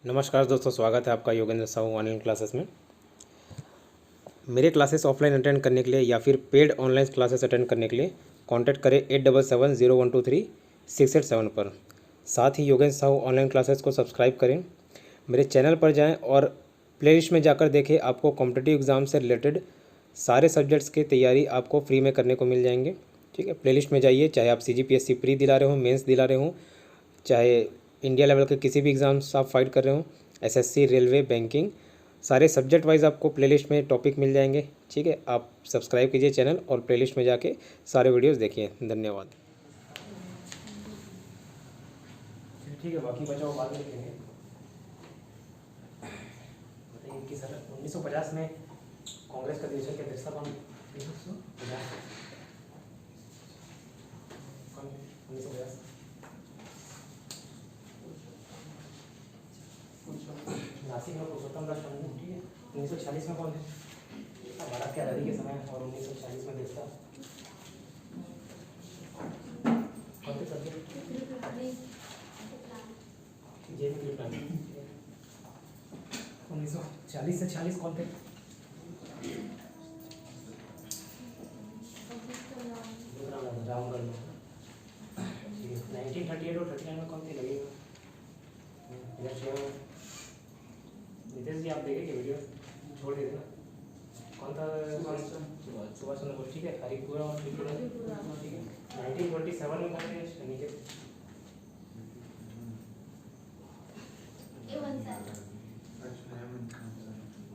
नमस्कार दोस्तों, स्वागत है आपका योगेंद्र साहू ऑनलाइन क्लासेस में। मेरे क्लासेस ऑफलाइन अटेंड करने के लिए या फिर पेड ऑनलाइन क्लासेस अटेंड करने के लिए कांटेक्ट करें 8770123687 पर। साथ ही योगेंद्र साहू ऑनलाइन क्लासेस को सब्सक्राइब करें। मेरे चैनल पर जाएं और प्लेलिस्ट में जाकर देखें, आपको कॉम्पिटिटिव एग्ज़ाम से रिलेटेड सारे सब्जेक्ट्स की तैयारी आपको फ्री में करने को मिल जाएंगे। ठीक है, प्लेलिस्ट में जाइए, चाहे आप CGPSC प्री दिला रहे हो, मेंस दिला रहे हो, चाहे इंडिया लेवल के किसी भी एग्ज़ाम्स आप फाइट कर रहे हो, SSC, रेलवे, बैंकिंग, सारे सब्जेक्ट वाइज आपको प्लेलिस्ट में टॉपिक मिल जाएंगे। ठीक है, आप सब्सक्राइब कीजिए चैनल और प्लेलिस्ट में जाके सारे वीडियोस देखिए। धन्यवाद। ठीक है, बाकी बचाओ बाद में लिखेंगे। बताइए कि सर 1950 में कांग्रेस का अधिवेशन की अध्यक्षता कौन? 1950 नासिक में पुरुषोत्तम दास टंडन। ठीक है, 1946 में कौन थे? भारत की आज़ादी के समय और 1940 में देश था कौन थे सब्जेक्ट? जेन 1940 से 46 कौन थे? रामगढ़ में। 1938 और 39 में कौन थे? लगेगा नितेश जी, आप देखेंगे वीडियो, छोड़ दीजिए ना। कौन था? सुभाष चंद्र बोस। ठीक है, हरिपुरा और त्रिपुरा। ठीक है, 1947 में कौन थे? नीचे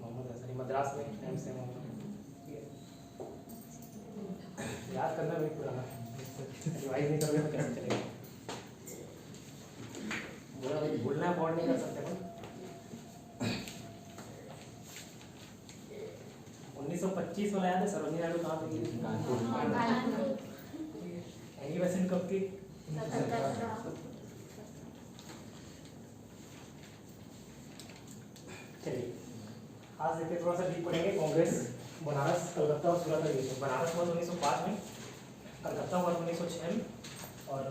मोहम्मद हसन, मद्रास में एम्स है मोहम्मद। ठीक है, याद करना भाई, पुराना रिवाइज नहीं करोगे तो कैसे चलेगा? भूलना अफोर्ड नहीं कर सकते। 1925 वाला याद है? सरोजिनी नायडू कहाँ पे गई? एनी बेसेंट कब की? चलिए आज देखते थोड़ा सा डीप पढ़ेंगे। कांग्रेस, बनारस, कलकत्ता और सूरत अधिवेशन। बनारस हुआ 1905 में, कलकत्ता हुआ 1906 में और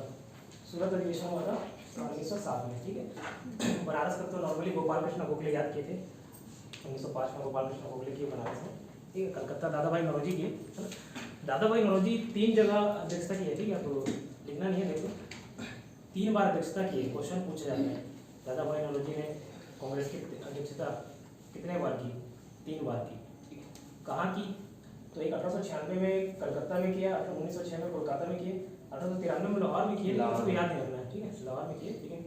सूरत अधिवेशन हुआ था 1907 में। ठीक है, बनारस का तो नॉर्मली गोपाल कृष्ण गोखले याद किए थे। 1905 में गोपाल कृष्ण गोखले की बनारस में। ठीक है, कलकत्ता दादा भाई नौरोजी की। दादा भाई नौरोजी 3 जगह अध्यक्षता की है। ठीक है, तो लिखना नहीं है, देखो 3 बार अध्यक्षता की है। क्वेश्चन पूछे जाते हैं, दादा भाई नौरोजी ने कांग्रेस की अध्यक्षता कितने बार की? 3 बार की। ठीक है, कहाँ की? तो एक 1896 में कलकत्ता में किया, 1906 में कोलकाता में किए, 1893 में लाहौर में किए। तो याद नहीं रखना है। ठीक है, लाहौर में किए, लेकिन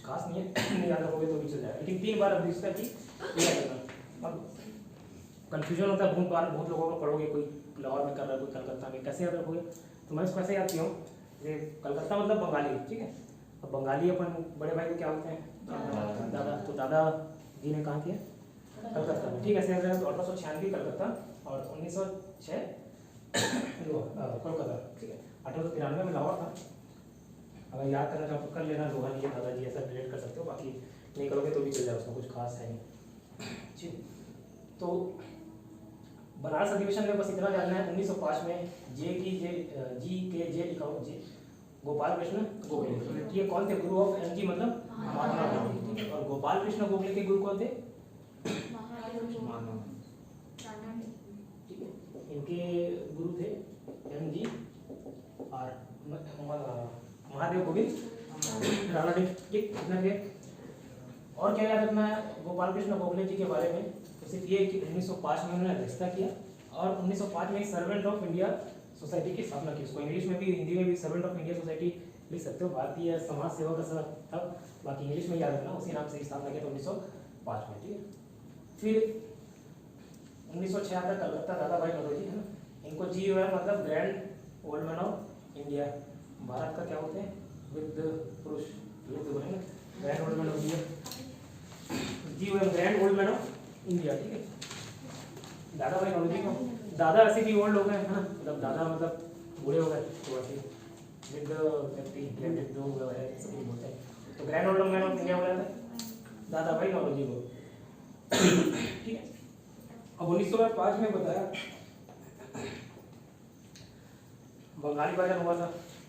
खास नहीं है, नहीं याद रखोगे तो भी चल जाएगा, लेकिन 3 बार अध्यक्षता की याद रखना। अब कन्फ्यूजन होता है बहुत लोगों को, पढ़ोगे कोई लाहौर में कर रहा है, कोई कलकत्ता में, कैसे याद रखोगे? तो मैं इसको ऐसे याद किया हूँ, ये कलकत्ता मतलब बंगाली। ठीक है, अब बंगाली अपन बड़े भाई को क्या होते हैं? दादा। तो दादा जी ने कहाँ किया? कलकत्ता में। ठीक है, ऐसे याद रखना। तो 1896 कलकत्ता और 1906 कोलकाता। ठीक है, 1893 में लाहौर था। अगर याद करना चाहो तो कर लेना, लोहा नहीं है दादाजी, ऐसा रिलेट कर सकते हो, बाकी नहीं करोगे तो भी चल जाएगा, उसमें कुछ खास है नहीं। ठीक, तो बनारस अधिवेशन में बस इतना जानना है। 1905 में जी के लिखा हो, जी गोपाल कृष्ण गोखले। ठीक है, कौन थे? गुरु ऑफ MG मतलब महात्मा गांधी। ठीक है, और गोपाल कृष्ण गोखले के गुरु कौन थे? ठीक है, इनके गुरु थे MG और महादेव गोविंद रानडे। ठीक, इतना थे। और क्या याद रखना है गोपाल कृष्ण गोखले जी के बारे में? तो सिर्फ ये कि 1905 में उन्होंने अध्यक्षता किया और 1905 में एक सर्वेंट ऑफ इंडिया सोसाइटी की स्थापना की। उसको इंग्लिश में भी, हिंदी में भी सर्वेंट ऑफ इंडिया सोसाइटी लिख सकते हो, भारतीय समाज सेवा का सब तब, बाकी इंग्लिश में याद रखना, उसी नाम से स्थापना किया था 1905 में। ठीक है, फिर 1976 कलकत्ता दादा भाई नौरोजी है ना, इनको GOM मतलब grand old man of India. Bharat का क्या होते हैं? वृद्ध पुरुष, वृद्ध बोलेंगे, grand old man of India, GOM grand old man of India. ठीक है, दादा भाई नौरोजी को दादा ऐसे भी ओल्ड हो गए हैं, मतलब दादा मतलब बूढ़े हो गए, तो ऐसे वृद्ध व्यक्ति वृद्ध हो गए सभी बोलते हैं, तो grand old man of India हो जाता है दादा भाई नौरोजी को। ठीक है, अब 1905 में बताया बंगाली बाजार हुआ था।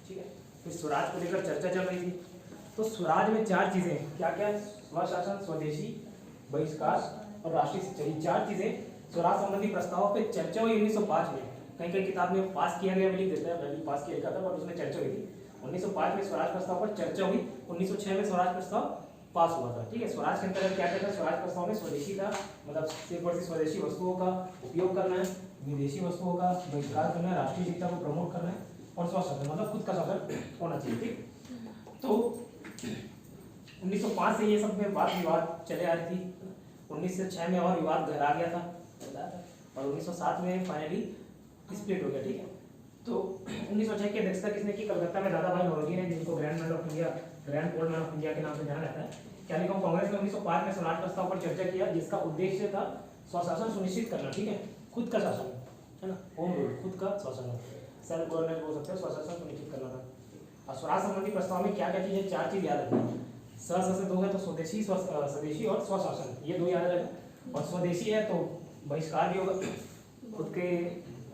ठीक है, फिर स्वराज को लेकर चर्चा चल रही थी। तो स्वराज में 4 चीजें, क्या क्या? स्वशासन, स्वदेशी बहिष्कार और राष्ट्रीय शिक्षा, ये 4 चीजें स्वराज संबंधी प्रस्तावों पे चर्चा हुई 1905 में। कहीं कहीं किताब में पास किया गया भी लिख देता है, मैं भी पास किया लिखा था, बट उसमें चर्चा हुई थी 1905 में स्वराज प्रस्ताव पर चर्चा हुई। 1906 में स्वराज प्रस्ताव पास हुआ था। ठीक है, स्वराज के अंतर्गत क्या क्या था? स्वराज प्रस्ताव में स्वदेशी का मतलब सिर्फ और सिर्फ स्वदेशी वस्तुओं का उपयोग करना है, विदेशी वस्तुओं का बहिष्कार करना है, राष्ट्रीय शिक्षा को प्रमोट करना है और स्वशासन मतलब खुद का शासन होना चाहिए। ठीक, तो 1905 से ये सब में वाद विवाद चले आ रही थी। 1906 में और विवाद गहरा गया था और 1907 में फाइनली स्प्लिट हो गया। ठीक है, तो 1906 की अध्यक्षता किसने की? कलकत्ता में दादा भाई नौरोजी ने, जिनको grand man of India, grand old man of India के नाम से जाना जाता है। क्या लिखा? कांग्रेस ने 1905 में स्वराज प्रस्ताव पर चर्चा किया, जिसका उद्देश्य था स्वशासन सुनिश्चित करना। ठीक है, खुद का शासन है ना, होम रूल, खुद का शासन, सेल्फ गवर्नमेंट बोल सकते हो, स्वशासन सुनिश्चित करना था। और स्वराज संबंधी प्रस्ताव में क्या क्या चीजें? 4 चीज याद रखना। स से 2 है तो स्वदेशी, स्वदेशी और स्वशासन, ये 2 याद रखना। और स्वदेशी है तो बहिष्कार भी होगा, खुद के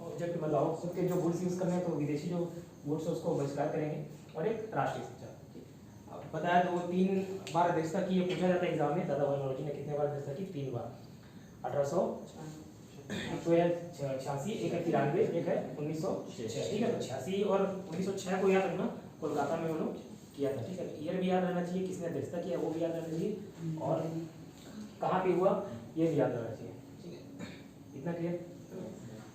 ऑब्जेक्ट मतलब खुद के जो गुड्स यूज करने हैं तो विदेशी जो गुड्स उसको बहिष्कार करेंगे। और एक राष्ट्रीय शिक्षा। अब बताया 2-3 बार अध्यक्षता की, ये पूछा जाता है एग्जाम में, दादा भाई नौरोजी ने कितने बार अध्यक्षता की? 3 बार। 1886, एक है 93, एक है 1906। ठीक है, तो 86 और 1906 को याद रखना, कोलकाता में वो लोग किया था। ठीक है, ईयर भी याद रहना चाहिए, किसने अध्यक्षता किया वो भी याद रहना चाहिए, और कहाँ पे हुआ ये भी याद रहना चाहिए। ठीक है, इतना क्लियर?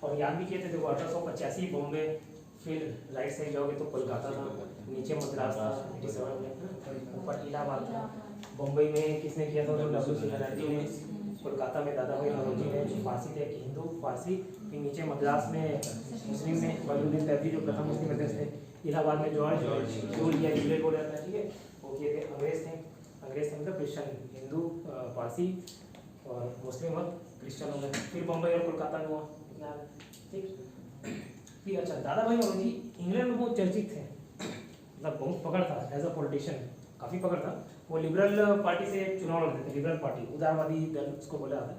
और याद भी किए थे, देखो 1885 बॉम्बे, फिर राइट साइड जाओगे तो कोलकाता था, नीचे मद्रास था 87 में, ऊपर इलाहाबाद था। बॉम्बे में किसने किया था? डब्ल्यू.सी. बनर्जी ने। कोलकाता में दादा भाई नौरोजी ने, फारसी थे, हिंदू फारसी। फिर नीचे मद्रास में मुस्लिम ने, वलीउद्दीन तैयबी जो प्रथम मुस्लिम अध्यक्ष थे। इलाहाबाद में जॉर्ज या यूलेट बोला जाता है। ठीक है, वो किए थे, अंग्रेज थे। अंग्रेज थे मतलब क्रिश्चियन, हिंदू, फारसी और मुस्लिम और क्रिश्चियन हो गए। फिर बम्बई और कोलकाता में हुआ। ठीक, फिर अच्छा, दादा भाई नौरोजी इंग्लैंड में बहुत चर्चित थे, मतलब बहुत पकड़ था एज अ पॉलिटिशियन, काफ़ी पकड़ था। वो लिबरल पार्टी से चुनाव लड़ते थे, लिबरल पार्टी, उदारवादी दल उसको बोला जाता है।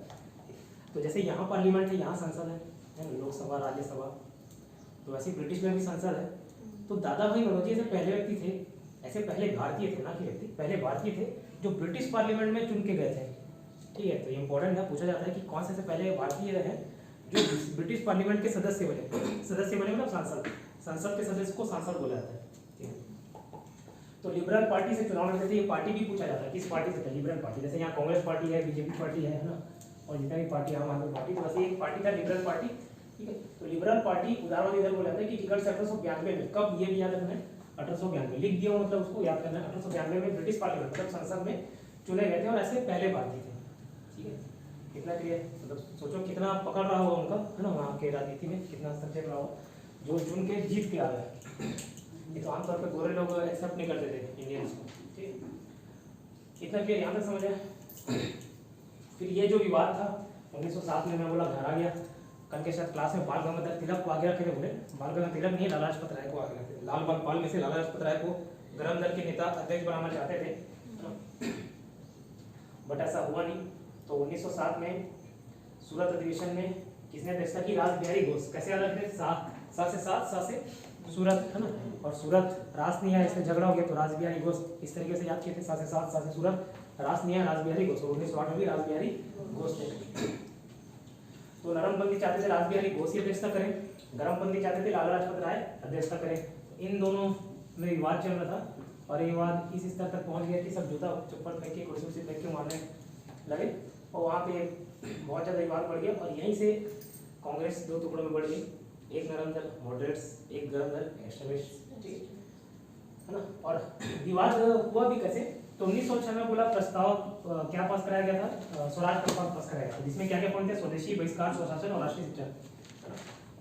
तो जैसे यहाँ पार्लियामेंट है, यहाँ संसद है ना, लोकसभा, राज्यसभा, तो वैसे ब्रिटिश में भी संसद है। तो दादा भाई नौरोजी ऐसे पहले व्यक्ति थे, ऐसे पहले भारतीय थे ना कि व्यक्ति, पहले भारतीय थे जो ब्रिटिश पार्लियामेंट में चुन के गए थे। ठीक है, तो ये इंपॉर्टेंट है, पूछा जाता है कि कौन से पहले भारतीय है जो ब्रिटिश पार्लियामेंट के सदस्य बने मतलब सांसद, संसद के सदस्य को सांसद बोला जाता है। ठीक है, तो लिबरल पार्टी से चुनाव लड़ते थे। ये पार्टी भी पूछा जाता है किस पार्टी से था? Liberal party. जैसे यहाँ कांग्रेस पार्टी है, बीजेपी पार्टी है ना, और जितना भी पार्टी, आम आदमी पार्टी, तो वैसे एक पार्टी था लिबरल पार्टी। ठीक है, तो लिबरल पार्टी उदारवादी दल बोला जाता है कि टिकट से 1892 में, कब ये भी याद रखना है, 1892 लिख दिया मतलब उसको याद करना है। 1892 में ब्रिटिश पार्लियामेंट मतलब संसद में चुने गए थे और ऐसे पहले भारतीय थे। ठीक है, कितना क्लियर? मतलब सोचो कितना पकड़ रहा होगा उनका, है ना, वहाँ के राजनीति में कितना सब्जेक्ट रहा होगा, जो चुन के जीत के आ गए। ये तो आमतौर पर गोरे लोग एक्सेप्ट नहीं करते थे इंडियंस को। ठीक, कितना क्लियर यहाँ तक समझ आया? फिर ये जो विवाद था 1907 में, मैं बोला घर आ गया, कल के शायद क्लास में बाल गंगाधर तिलक को आगे रखे थे, बोले बाल गंगाधर तिलक नहीं, लाला लाजपत राय को आगे रखे थे। लाल बाग पाल में से लाला लाजपत राय को गरम दल के नेता अध्यक्ष बनाना चाहते थे, बट ऐसा हुआ नहीं। तो 1907 में सूरत अधिवेशन में किसने अध्यक्षता की? रासबिहारी घोष। कैसे याद रखते? सा से सूरत, है ना, और सूरत रास नहीं है, इसमें झगड़ा हो गया तो रासबिहारी घोष, इस तरीके से याद किए थे। सा से सूरत, रास नहीं है, रासबिहारी घोष। 1908 में भी रासबिहारी घोष थे। तो नरमपंथी चाहते थे रासबिहारी घोष की अध्यक्षता करें, गरमपंथी चाहते थे लाला लाजपत राय अध्यक्षता करें। इन दोनों में विवाद चल रहा था और ये विवाद इस स्तर तक पहुंच गया कि सब जूता चप्पल फेंक के, कुर्सी फेंक के मारने लगे और वहाँ पे बहुत ज़्यादा विवाद बढ़ गया। और यहीं से कांग्रेस 2 टुकड़ों में बढ़ गई, एक नरम दल मॉडरेट्स, एक गर्म दल एक्सट्रीमिस्ट, है ना। और विवाद हुआ भी कैसे? तो 1906 में बोला प्रस्ताव क्या पास कराया गया था? स्वराज प्रस्ताव पास कराया गया था, जिसमें क्या क्या पॉइंट थे? स्वदेशी, बहिष्कार, स्वशासन और राष्ट्रीय शिक्षा।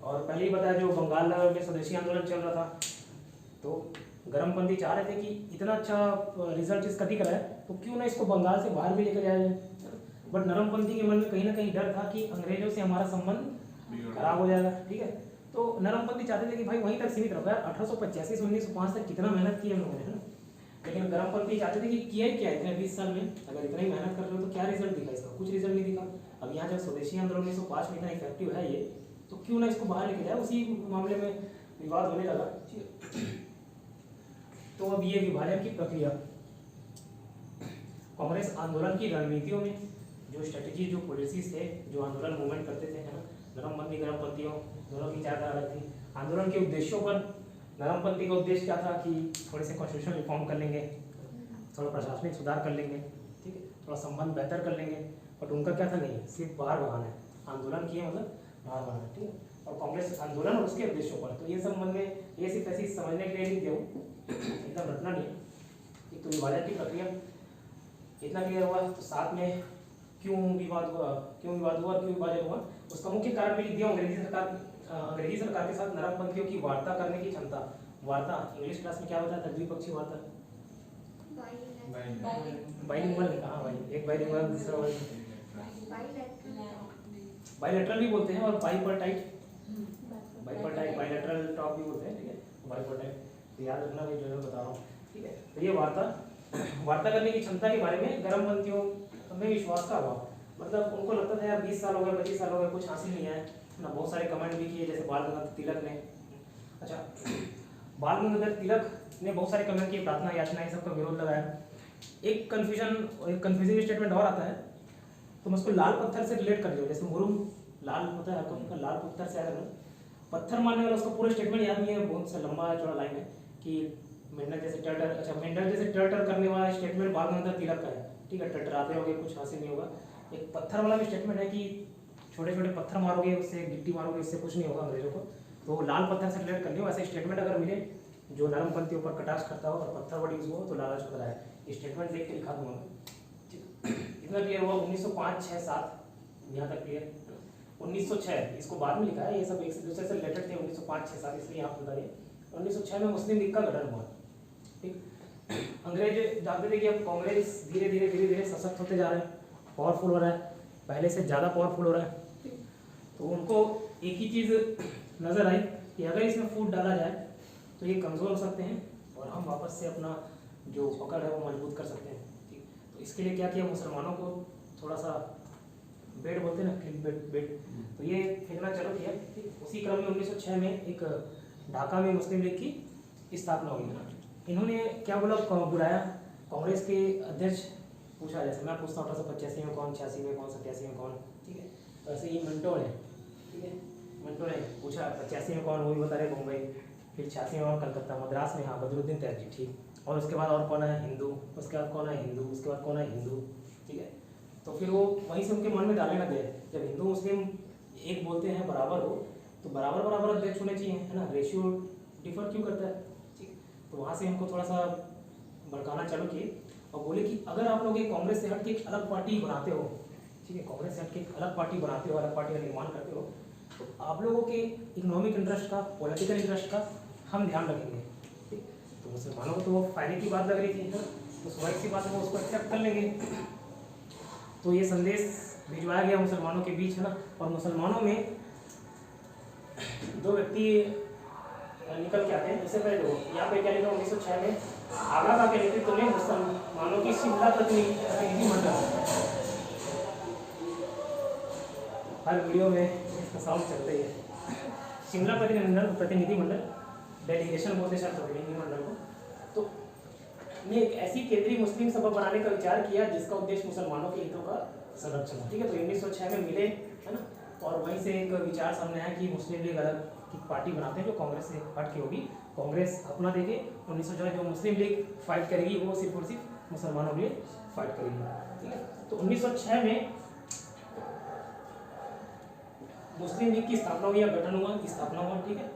और पहले ही बताया जो बंगाल में स्वदेशी आंदोलन चल रहा था, तो गरमपंथी चाह रहे थे कि इतना अच्छा रिजल्ट इसका दिख रहा है तो क्यों ना इसको बंगाल से बाहर भी लेकर जाया जाए। बट नरमपंथी के मन में कहीं ना कहीं डर था कि अंग्रेजों से हमारा संबंध खराब हो जाएगा। ठीक है, तो नरमपंथी चाहते थे कि भाई वहीं तक सीमित रखो यार, 1885 से 1905 तक कितना मेहनत की हम लोगों ने, है ना। लेकिन गरमपंथी चाहते थे कि किया ही क्या इतने 20 साल में, अगर इतना ही मेहनत कर रहे हो तो क्या रिजल्ट दिखा इसका? कुछ रिजल्ट नहीं दिखा। अब यहाँ जब स्वदेशी आंदोलन 1905 में इतना इफेक्टिव है ये, तो क्यों ना इसको बाहर लेके जाए। उसी मामले में विवाद होने लगा। तो अब ये विभाजन की प्रक्रिया कांग्रेस आंदोलन की रणनीतियों में जो स्ट्रेटेजी, जो पॉलिसीज थे, जो आंदोलन मूवमेंट करते थे, है ना, नरमपंथी गरमपंथियों दोनों की विचारधारा अलग थी। आंदोलन के उद्देश्यों पर नरमपंथी का उद्देश्य क्या था कि थोड़े से कॉन्स्टिट्यूशन रिफॉर्म कर लेंगे, थोड़ा प्रशासनिक सुधार कर लेंगे, ठीक है, थोड़ा संबंध बेहतर कर लेंगे। बट उनका क्या था, नहीं, सिर्फ बाहर भगाना है, आंदोलन किए मतलब बाहर भगाना, ठीक है। और कांग्रेस आंदोलन और उसके उद्देश्यों पर, तो ये संबंध में ये सिर्फ ऐसे समझने के लिए लिख दिया हूँ, एकदम रटना नहीं है। एक तो विभाजन की प्रक्रिया इतना क्लियर हुआ, तो साथ में क्यों विवाद हुआ और क्यों विभाजन हुआ, उसका मुख्य कारण भी लिख दिया। अंग्रेजी सरकार के साथ नरमपंथियों की वार्ता करने की क्षमता। वार्ता इंग्लिश क्लास में क्या होता है, द्विपक्षीय वार्ता, बाइलिंगुअल, हाँ भाई, एक बाइलिंगुअल दूसरा बाइलैटरल भी बोलते हैं, और बाइपर्टाइट, बाइलैटरल टॉक भी बोलते हैं, ठीक है, बाइपर्टाइट, तो याद रखना भाई, जो बता रहा हूँ, ठीक है। तो ये वार्ता करने की क्षमता के बारे में गरमपंथियों में विश्वास का हुआ, मतलब उनको लगता था यार 20 साल हो गए, 25 साल हो गए, कुछ हासिल नहीं है ना। बहुत सारे कमेंट भी किए, जैसे बाल गंगाधर तिलक ने, अच्छा, बाल गंगाधर तिलक ने बहुत सारे कमेंट किए, प्रार्थना याचना ये सबका विरोध लगाया। एक कंफ्यूजिंग स्टेटमेंट और आता है, तो मैं उसको लाल पत्थर से रिलेट कर लिया, जैसे मुरुम लाल होता है, उनका लाल पत्थर से आया, पत्थर मारने वाला, उसका पूरा स्टेटमेंट याद नहीं है, बहुत सा लंबा चौड़ा लाइन है कि मेंढक जैसे टर्टर, अच्छा, मेंढक जैसे टर्टर करने वाला स्टेटमेंट बाल गंगाधर तिलक का है, ठीक है, टटराते रहोगे कुछ हासिल नहीं होगा। एक पत्थर वाला भी स्टेटमेंट है कि छोटे छोटे पत्थर मारोगे, उससे गिट्टी मारोगे, इससे कुछ नहीं होगा अंग्रेजों को, तो लाल पत्थर से रिलेट कर लियो। ऐसे स्टेटमेंट अगर मिले जो नरमपंथियों पर कटाक्ष करता हो और पत्थर वर्ड यूज हो, तो लालच पकड़ा है, स्टेटमेंट देख के लिखा दूंगा। इतना क्लियर हुआ। 1905, 6, 7 यहाँ तक क्लियर। 1906 इसको बाद में लिखा है, ये सब एक दूसरे से रिलेटेड थे, 1905, 6, 7, इसलिए आप बता रहे। 1906 में मुस्लिम लीग का गठन हुआ, ठीक। अंग्रेज जानते थे कि अब कांग्रेस धीरे धीरे सशक्त होते जा रहे हैं, पावरफुल हो रहा है, पहले से ज़्यादा पावरफुल हो रहा है, तो उनको एक ही चीज़ नज़र आई कि अगर इसमें फूट डाला जाए तो ये कमज़ोर हो सकते हैं और हम वापस से अपना जो पकड़ है वो मजबूत कर सकते हैं, ठीक। तो इसके लिए क्या किया, मुसलमानों को थोड़ा सा बेड बोलते हैं ना, क्लिक बेड, तो ये फेंकना चालू किया, ठीक। उसी क्रम में 1906 में एक ढाका में मुस्लिम लीग की स्थापना हुई है। इन्होंने क्या बुलाया कांग्रेस के अध्यक्ष, पूछा जैसे मैं पूछता हूँ 1885 में कौन, 86 में कौन, 87 में कौन, ठीक है, तो ऐसे ही मिंटो ने, ठीक है, मिंटो ने पूछा 85 में कौन, वो भी बता रहे मुंबई, फिर 86 में और कलकत्ता, मद्रास में हाँ बदरुद्दीन तहजीब, ठीक, और उसके बाद और कौन है, हिंदू, उसके बाद कौन है, हिंदू, उसके बाद कौन है, हिंदू, ठीक है। तो फिर वो वहीं से उनके मन में डालने लगे, जब हिंदू मुस्लिम एक बोलते हैं बराबर हो, तो बराबर अध्यक्ष होने चाहिए, है ना, रेशियो डिफर क्यों करता है, ठीक। तो वहाँ से हमको थोड़ा सा भड़काना चालू किए और बोले कि अगर आप लोग एक कांग्रेस से हट के एक अलग पार्टी बनाते हो, ठीक है, कांग्रेस से हट के एक अलग पार्टी बनाते हो, अलग पार्टी का निर्माण करते हो, तो आप लोगों के इकोनॉमिक इंटरेस्ट का, पॉलिटिकल इंटरेस्ट का हम ध्यान रखेंगे, ठीक। तो मुसलमानों को तो वो फायदे की बात लग रही थी, तो स्वाभाविक सी बात है वो उसको एक्सेप्ट कर लेंगे। तो ये संदेश भिजवाया गया मुसलमानों के बीच, है ना, और मुसलमानों में दो व्यक्ति निकल के आते हैं। इससे पहले देखो यहाँ पे क्या लिखा, 1906 में आगरा का के नेतृत्व में मुसलमानों की शिमला प्रतिनिधि मंडल, हर वीडियो में इसका साउंड चलता ही है, शिमला प्रतिनिधि मंडल, डेलीगेशन बोलते हैं प्रतिनिधि मंडल को, तो ने एक ऐसी केंद्रीय मुस्लिम सभा बनाने का विचार किया जिसका उद्देश्य मुसलमानों के हितों का संरक्षण है, ठीक है। तो 1906 में मिले, है ना, और वहीं से एक विचार सामने आया कि मुस्लिम लीग अलग की पार्टी बनाते हैं जो कांग्रेस से हट के होगी, कांग्रेस अपना देके 1906 जो मुस्लिम लीग फाइट करेगी वो सिर्फ और सिर्फ मुसलमानों के लिए फाइट करेगी, ठीक है। तो 1906 में मुस्लिम लीग की स्थापना हुई या गठन हुआ, स्थापना हुआ, ठीक है,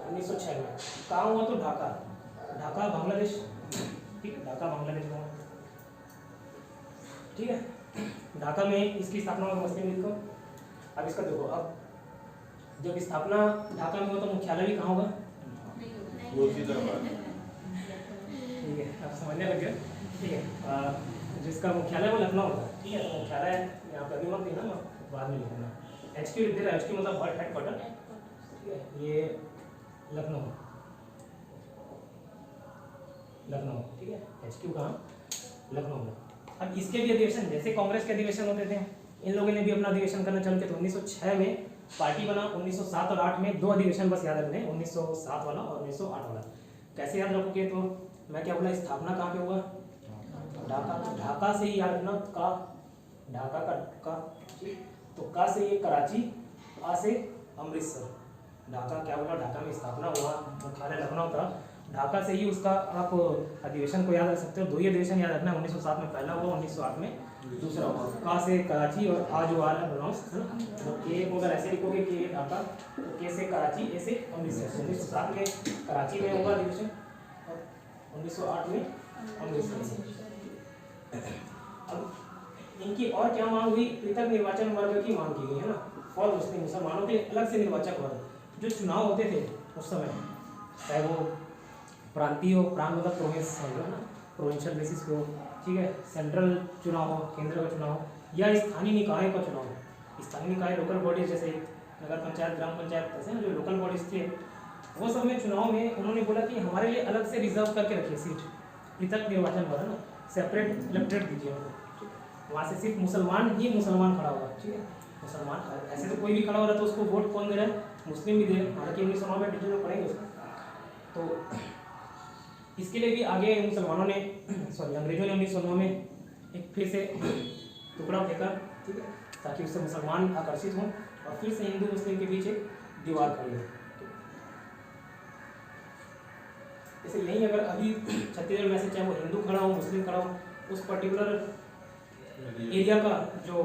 1906 में। कहाँ हुआ, तो ढाका बांग्लादेश, ठीक है, ढाका बांग्लादेश में, ठीक है, ढाका में इसकी स्थापना हुआ मुस्लिम लीग को। अब इसका देखो, अब जब स्थापना ढाका में हुआ तो मुख्यालय भी कहाँ होगा, ठीक है, आप समझने लग गए, ठीक है। जिसका मुख्यालय वो लखनऊ होगा, ठीक है, तो मुख्यालय यहाँ पे अभी मत देना, बाद में लिखना, HQ लिख दे रहा है, HQ मतलब हेडक्वार्टर, ठीक है, ये लखनऊ, ठीक है, HQ कहाँ, लखनऊ में। अब इसके भी अधिवेशन जैसे कांग्रेस के अधिवेशन होते थे, इन लोगों ने भी अपना अधिवेशन करना चालू किया। तो 1906 में पार्टी बना, 1907 और 8 में 2 अधिवेशन बस याद रखने, 1907 वाला और 1908 वाला। कैसे याद रखोगे, तो मैं क्या बोला, स्थापना कहाँ पे हुआ, ढाका से ही याद रखना का, ढाका का, ठीक। तो का से ये कराची, आ से अमृतसर। ढाका क्या बोला, ढाका में स्थापना हुआ, मुख्यालय लखनऊ था। ढाका से ही उसका आप अधिवेशन को याद रख सकते हो। 2 ही अधिवेशन याद रखना, 1907 में पहला हुआ, 1908 में दूसरा हुआ। का से कराची और आ जो आ रहा है प्रोनाउंस है ना, तो के को अगर ऐसे लिखोगे कि ढाका, तो के से कराची, ए से अमृतसर। 1907 में कराची में होगा अधिवेशन और 1908 में अमृतसर। अब इनकी और क्या मांग हुई, पृथक निर्वाचन वर्ग की मांग की गई है ना, फॉर मुस्लिम, मुसलमानों के अलग से निर्वाचक वर्ग। जो चुनाव होते थे उस समय, चाहे वो प्रांतीय हो, प्रांत मतलब प्रोविंस है ना, प्रोविंशियल बेसिस पे हो, ठीक है, सेंट्रल चुनाव हो, केंद्र का चुनाव हो, या स्थानीय निकाय का चुनाव हो। स्थानीय निकाय लोकल बॉडीज जैसे नगर पंचायत, ग्राम पंचायत, ऐसे ना जो लोकल बॉडीज थे, वो सब में चुनाव में उन्होंने बोला कि हमारे लिए अलग से रिजर्व करके रखिए सीट, पृथक निर्वाचन वर्ग ना, सेपरेट इलेक्टेड दीजिए उनको। वहाँ से सिर्फ मुसलमान ही मुसलमान खड़ा हुआ, ठीक है, मुसलमान। ऐसे तो कोई भी खड़ा हो रहा है तो उसको वोट कौन दे रहा है, मुस्लिम भी दे रहे हैं। हालांकि 1909 में डिटेल में पढ़ेंगे उसको। तो इसके लिए भी आगे मुसलमानों ने अंग्रेजों ने 1909 में एक फिर से टुकड़ा फेंका, ठीक है, ताकि उससे मुसलमान आकर्षित हों और फिर से हिंदू मुस्लिम के बीच एक दीवार खड़ी हो। जैसे यही अगर अभी छत्तीसगढ़ में से चाहे वो हिंदू खड़ा हो, मुस्लिम खड़ा हो, उस पर्टिकुलर एरिया का जो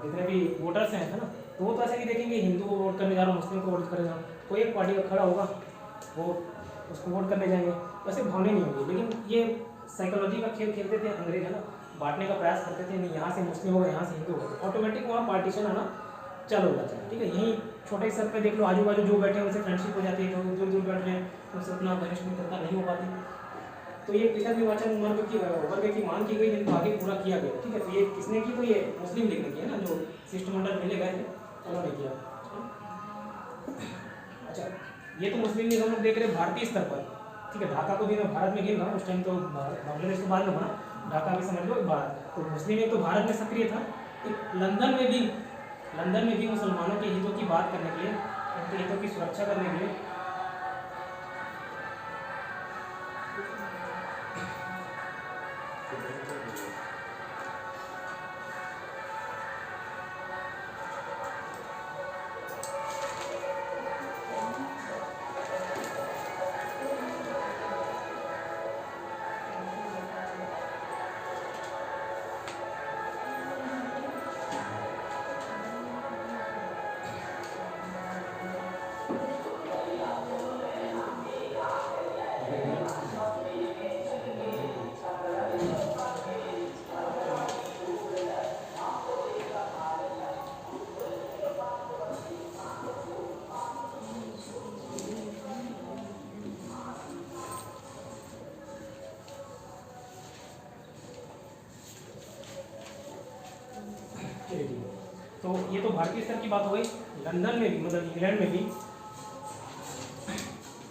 जितने भी वोटर्स हैं, है ना, तो वो तो ऐसे नहीं देखेंगे हिंदू को वोट करने जा रहा हूँ, मुस्लिम को वोट करने जा रहा हूँ। कोई एक पार्टी का खड़ा होगा, वो उसको वोट करने जाएंगे, वैसे भावने नहीं होंगी। लेकिन ये साइकोलॉजी का खेल खेलते थे अंग्रेज, है ना, बांटने का प्रयास करते थे, नहीं यहाँ से मुस्लिम होगा, यहाँ से हिंदू होगा, ऑटोमेटिक वहाँ पार्टीशन है ना चालू हो जाता है, ठीक है। यहीं छोटे स्तर पे देख लो, आजू बाजू जो बैठे हैं उनसे फ्रेंडशिप हो जाती है, जो दूर दूर बैठ रहे हैं उनसे उतना घनिष्ठ मित्रता नहीं हो पाती। तो ये पृथक निर्वाचन वर्ग की मांग की गई, जिनको आगे पूरा किया गया, ठीक है। तो ये किसने की, तो ये मुस्लिम लीग ने किया ना, जो शिष्टमंडल मिले गए थे उन्होंने किया। अच्छा, ये तो मुस्लिम लीग हम लोग देख रहे हैं भारतीय स्तर पर, ठीक है। ढाका को भी मैं भारत में गिन रहा हूँ, उस टाइम तो बांग्लादेश के बाद में बना, ढाका भी समझ लो भारत। तो मुस्लिम लीग तो भारत में सक्रिय था। लंदन में भी मुसलमानों के हितों की बात करने के लिए, उनके हितों की सुरक्षा करने के लिए तो ये तो भारतीय स्तर की बात हो गई। लंदन में भी, मतलब इंग्लैंड में भी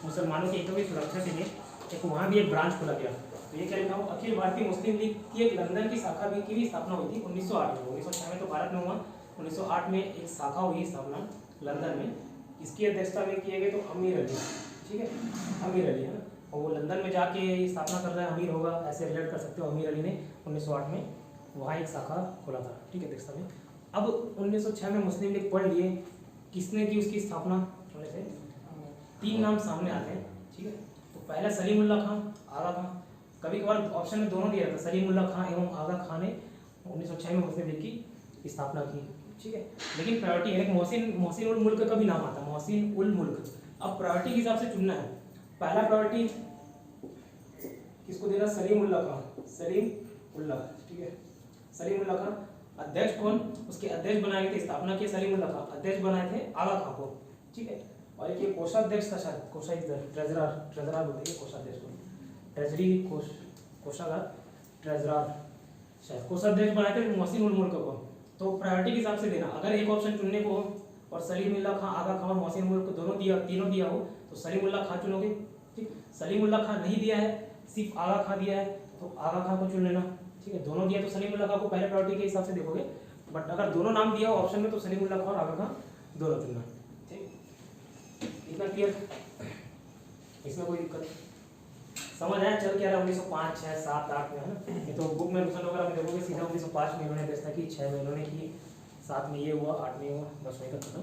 मुसलमानों के हितों की सुरक्षा के लिए एक वहाँ भी एक ब्रांच खोला गया। तो ये क्या लिखा हूँ, अखिल भारतीय मुस्लिम लीग की एक लंदन की शाखा भी की भी स्थापना हुई थी 1908 में। 1906 में तो भारत में हुआ, 1908 में एक शाखा हुई स्थापना लंदन में। इसकी अध्यक्षता में किए गए तो अमीर अली, ठीक है, अमीर अली है ना, और वो लंदन में जाके स्थापना कर रहा है, अमीर होगा ऐसे रिलेट कर सकते हो। अमीर अली ने 1908 में वहाँ एक शाखा खोला था, ठीक है, अध्यक्षता में। अब 1906 में मुस्लिम लीग पढ़ लिए, किसने की उसकी स्थापना होने से 3 नाम सामने आते हैं, ठीक है। तो पहला सलीमुल्लाह खान, आगा खान। कभी कभार ऑप्शन में दोनों दिया था, सलीमुल्लाह खान एवं आगा खान ने 1906 में मुस्लिम लीग की स्थापना की, ठीक है। लेकिन प्रायोरिटी है, मोहसिन उल मुल्क का भी नाम आता है, मोहसिन उल मुल्क। अब प्रायोरिटी के हिसाब से चुनना है। पहला प्रायोरिटी किसको देना, सलीमुल्लाह खान, सलीमुल्लाह, ठीक है, सलीमुल्लाह खान। अध्यक्ष कौन, उसके अध्यक्ष बनाए गए थे, स्थापना की सलीमुल्लाह खान, अध्यक्ष बनाए थे आगा खान को, ठीक है। और एक ये कोषाध्यक्ष था, शायद ट्रेजरर बोलते हैं कोषाध्यक्ष को, ट्रेजरी कोषागार ट्रेजरर, शायद कोषाध्यक्ष बनाए थे मोहसिन उल मुल्क को। तो प्रायोरिटी के हिसाब से देना, अगर एक ऑप्शन चुनने को हो और सलीमुल्लाह खान, आगा खान और मोहसिन उल मुल्क तीनों दिया हो तो सलीमुल्लाह खान चुनोगे, ठीक। सलीमुल्लाह खान नहीं दिया है, सिर्फ आगा खान दिया है, तो आगा खान को चुन लेना, ठीक है। दोनों दिया तो सलीमुल्लाह खान को पहले प्रायोरिटी के हिसाब से देखोगे, बट अगर दोनों नाम दिया हो ऑप्शन में तो सलीमुल्लाह खान और आगा खान दोनों चुनना, ठीक। इतना क्लियर, इसमें कोई दिक्कत समझ आया चल क्या रहा है 1905 6 7 8 में है ना। ये तो बुक में क्वेश्चन वगैरह में देखोगे सीधा 1905 में इन्होंने व्यवस्था की, 6 में इन्होंने की, 7 में ये हुआ, 8 में हुआ, बस वही तक खत्म।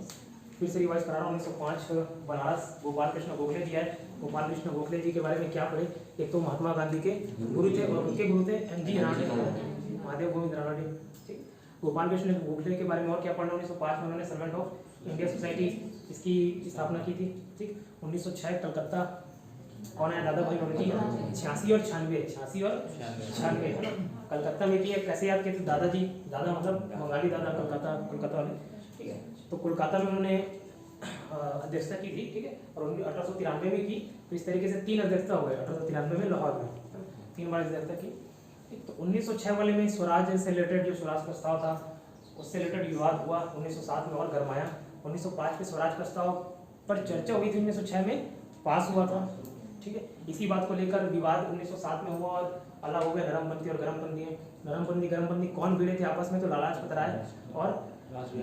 फिर से रिवाइज करा रहा हूँ 1905 बनारस गोपाल कृष्ण गोखले जी है। गोपाल कृष्ण गोखले जी के बारे में क्या पढ़े, एक तो महात्मा गांधी के गुरु थे और उनके गुरु थे MG राणे, महादेव गोविंद राणे। ठीक, गोपाल कृष्ण गोखले के बारे में और क्या पढ़ना, 1905 में उन्होंने सर्वेंट ऑफ इंडिया सोसाइटी इसकी स्थापना की थी। ठीक, 1906 कलकत्ता कौन है, दादा भाई नौरोजी। 86 और 96 है ना, कलकत्ता में की है। कैसे याद किए थे, दादाजी, दादा मतलब बंगाली दादा, कलकत्ता वाले। ठीक है, तो कोलकाता में उन्होंने अध्यक्षता की थी। ठीक है, और 1893 में की। तो इस तरीके से 3 अध्यक्षता हो गए, 1893 में लाहौर में 3 बार अध्यक्षता की। ठीक, तो 1906 वाले में स्वराज से रिलेटेड जो स्वराज प्रस्ताव था उससे रिलेटेड विवाद हुआ, 1907 में और गरमाया। 1905 के स्वराज प्रस्ताव पर चर्चा हुई थी, 1906 में पास हुआ था। ठीक है, इसी बात को लेकर विवाद 1907 में हुआ और अलग हो गए नरमपंथी और गरमपंथी। गरमपंथी कौन भिड़े थे आपस में, तो लाला लाजपत राय और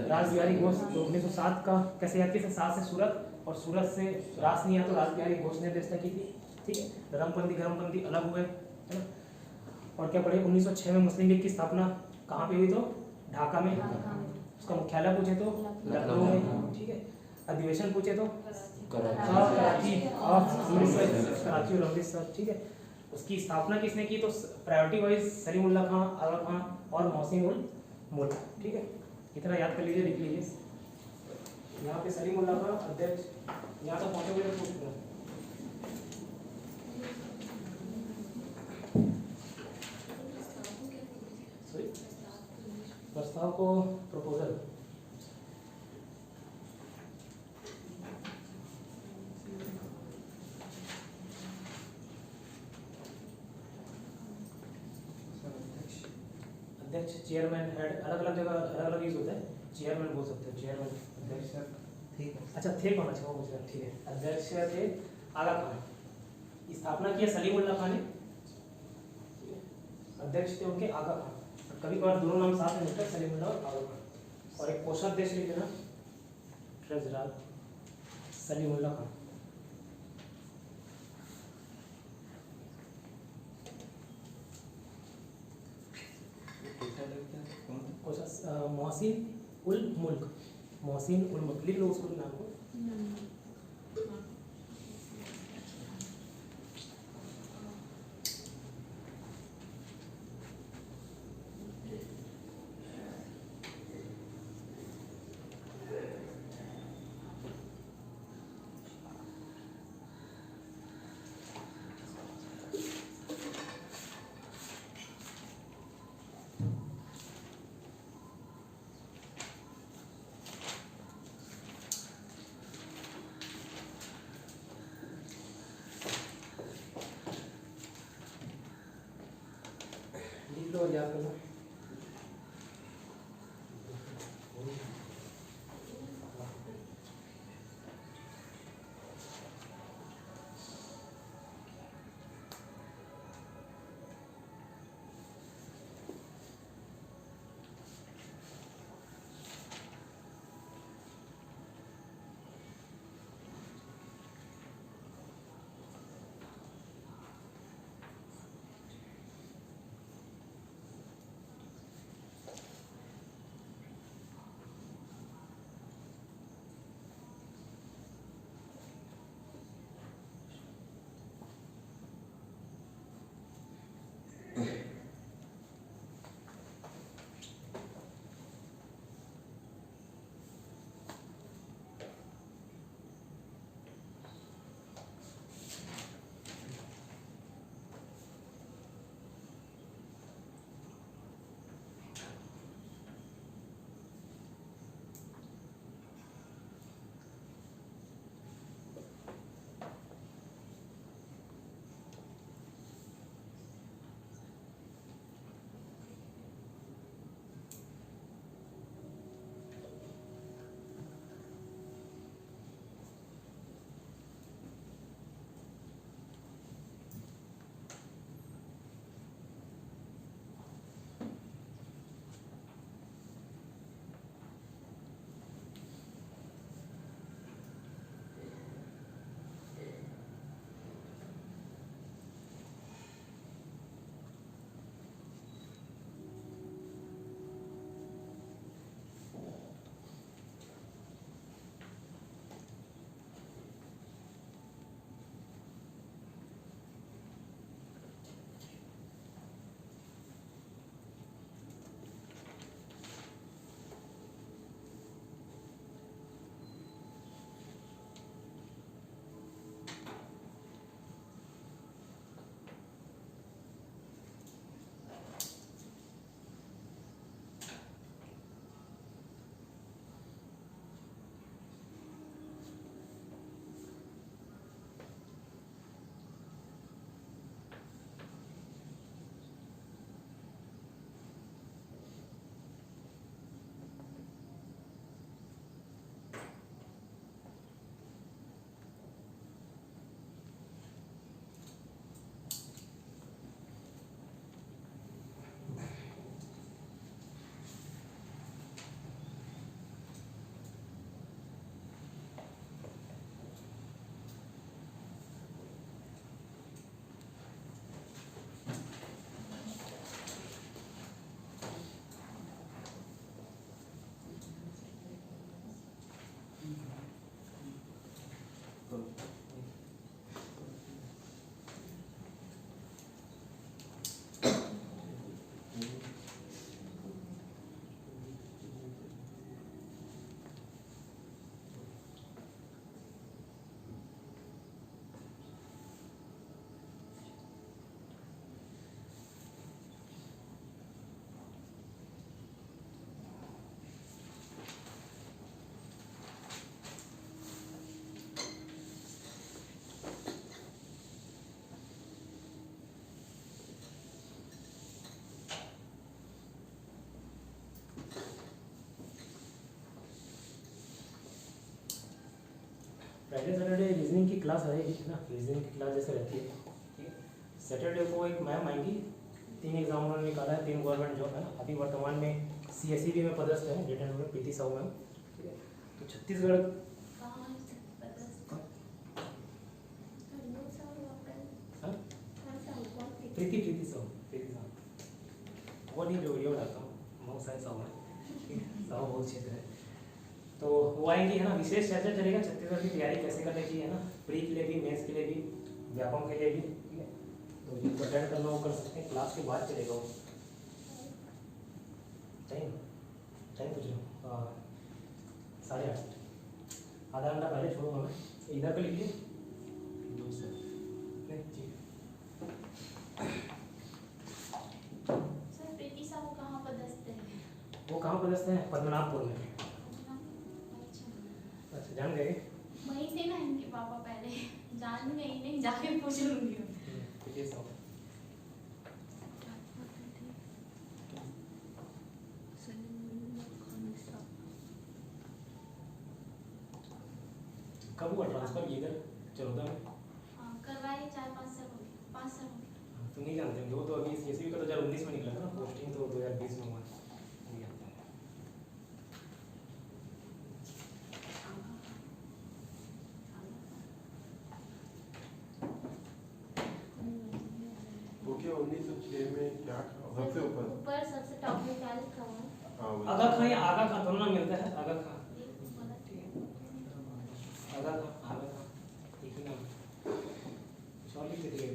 रास बिहारी घोष। तो 1907 का कैसे याद किया, 7 से सूरत और सूरत से रास नहीं आया तो रास बिहारी घोष ने व्यवस्था की थी। ठीक है, गरमपंथी अलग हुए, है ना। और क्या पढ़े, 1906 में मुस्लिम लीग की स्थापना कहाँ पे हुई, तो ढाका में। उसका मुख्यालय पूछे तो लखनऊ में। ठीक है, अधिवेशन पूछे तो कराची और अमृतसर। ठीक है, उसकी स्थापना किसने की, तो प्रायोरिटी वाइज सलीमुल्लाह खां, आगा खां और मोहसिन उल मुल्क। ठीक है, इतना याद कर लीजिए, लिख लीजिए। यहाँ पे सलीमुल्लाह खां अध्यक्ष, यहाँ तक पहुँचे हुए पूछ लो। प्रस्ताव को प्रपोजल, अध्यक्ष, चेयरमैन, हेड, अलग अलग जगह अलग अलग यूज होता है। चेयरमैन बोल सकते हो, चेयरमैन, अध्यक्ष। ठीक है, अच्छा थे कौन, अच्छा वो मुझे ठीक है। अध्यक्ष थे आगा खान, स्थापना किया सलीमुल्लाह खान ने। अध्यक्ष थे उनके आगा खान, कभी कभार दोनों नाम साथ में मिलते हैं, सलीमुल्लाह और आगा खान। और एक कोषाध्यक्ष लिख देना, ट्रेजरर सलीमुल्लाह खान। मोहसिन उल मुल्क, मोहसिन उल मुल्क लिख लो उसको नाम को। लो याद करना। फ्राइडे सैटरडे रीजनिंग की क्लास रहेगी ना, रीजनिंग की क्लास जैसे रहती है, ठीक है। सैटरडे को एक मैम आएंगी, 3 एग्जाम उन्होंने निकाला है, 3 गवर्नमेंट जॉब है ना। अभी वर्तमान में CSEB में पदस्थ है डेटा में PT साहू मैम, ठीक है। तो छत्तीसगढ़ प्रीति साहू वो नहीं, जो वीडियो बनाता हूँ बहुत सारे साहू है, ठीक है, साहू बहुत क्षेत्र है। तो वो आएंगी है ना, विशेष चर्चा चलेगा छत्तीसगढ़ की तैयारी कैसे करनी चाहिए है ना, प्री के लिए भी, मेंस के लिए भी, व्यापम के लिए भी, ठीक है। तो जिनको अटेंड करना वो कर सकते हैं, क्लास के बाद चलेगा वो। टाइम पूछ लो 8:30, आधा घंटा पहले छोड़ूंगा मैं, इधर पे लिखिए। वो कहाँ पदस्थ हैं? पद्मनाभपुर में। अच्छा, जान गए? वहीं थे ना इनके पापा पहले, जान गई नहीं, जाके पूछ लूंगी। कब हुआ ट्रांसफर इधर चरोदा में? करवाए 4-5 साल हो गए, 5 साल हो गए। तो नहीं जानते हैं, वो तो अभी CSEB का 2019 में निकला था ना, पोस्टिंग तो 2020 में हुआ, नहीं जानते हैं। वो क्या 1906 में क्या सबसे ऊपर सबसे टॉप में क्या लिखा हुआ है? आगा खां या आगा खां दोनों नाम मिलता है, आगा खां, आगा खां, आगा खां, एक ही नाम। सॉरी कितनी है?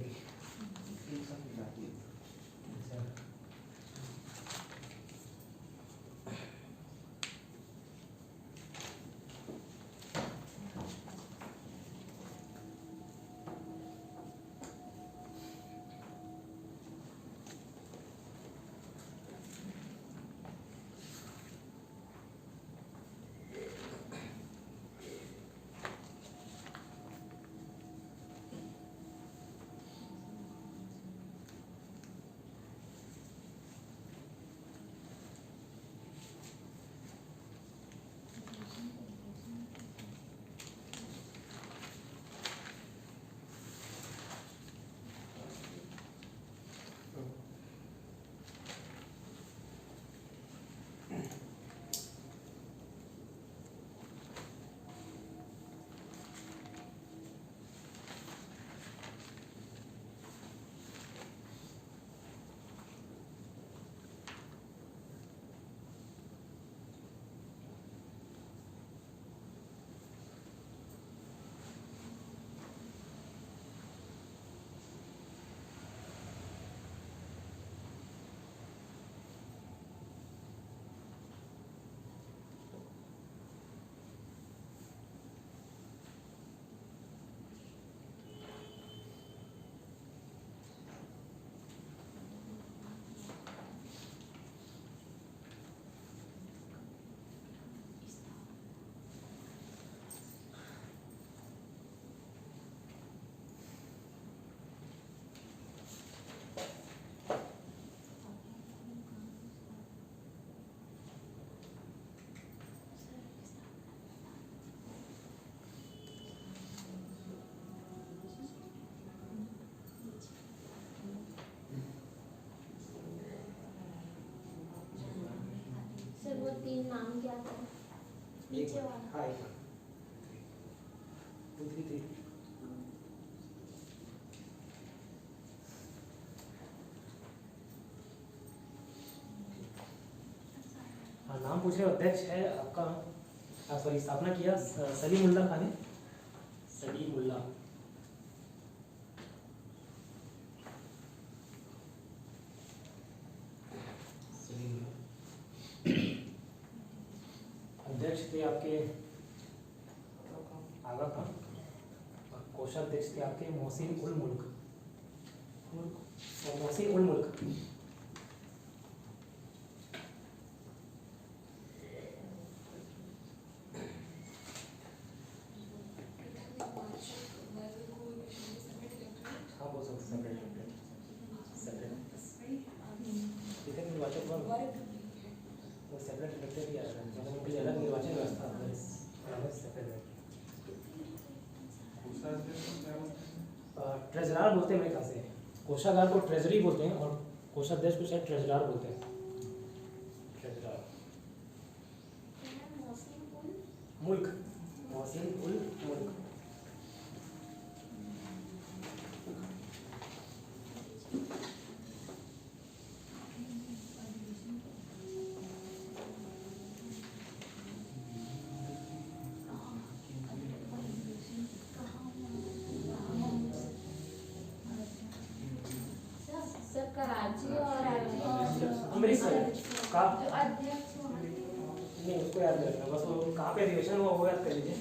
वो 3 नाम क्या था? नीचे वाला। हाँ, एक 2 3 3। हाँ, नाम पूछ रहे हो। अध्यक्ष है आपका, सॉरी, स्थापना किया सलीमुल्लाह खान ने, सलीमुल्लाह। अध्यक्ष थे आपके आगा खां, कोषाध्यक्ष थे आपके मोहसिन उल मुल्क, मोहसिन उल मुल्क। हाँ, बोल सकते सेपरेट कितने निर्वाचक वो सेपरेट इलेक्टेड ही आ रहा है, मतलब उनके लिए अलग निर्वाचन व्यवस्था है, सेपरेट। ट्रेजरार बोलते हैं मेरे ख्याल से, कोषागार को ट्रेजरी बोलते हैं और कोषाध्यक्ष को शायद ट्रेजरार बोलते हैं। ट्रेजरार मुल्क, मौसिन उल मुल्क। कराची और अमृतसर का जो अध्यक्ष वहाँ के नहीं, उसको याद नहीं रखना, बस वो कहाँ पे अधिवेशन हुआ वो याद कर लीजिए।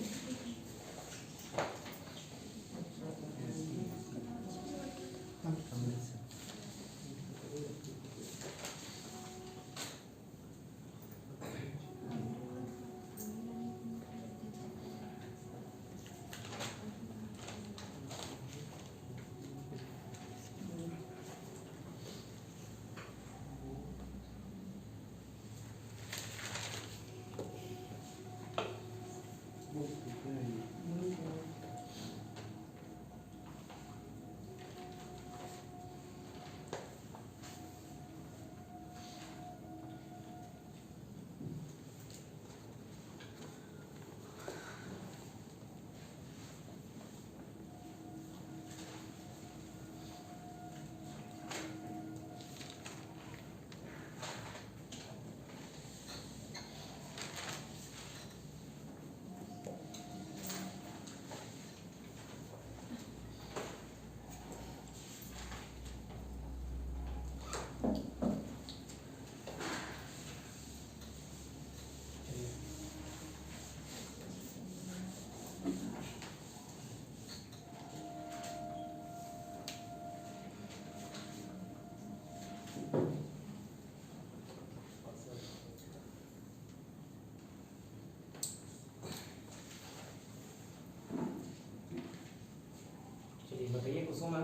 बताइए कुसुम मैम,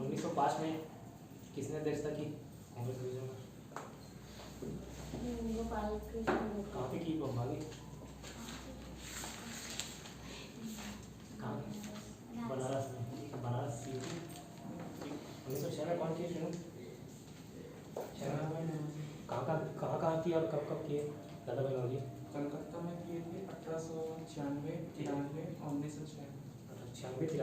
1905 में किसने अध्यक्षता की कांग्रेस डिवीजन में? गोपाल कृष्ण कहाँ पे की बम्बाली? कहाँ? बनारस में, बनारस की 1906 में कौन की शुरू? कहाँ की और कब किए दादा भाई नौरोजी? कलकत्ता में किए थे 1896, 93 और 1906। 96, 93,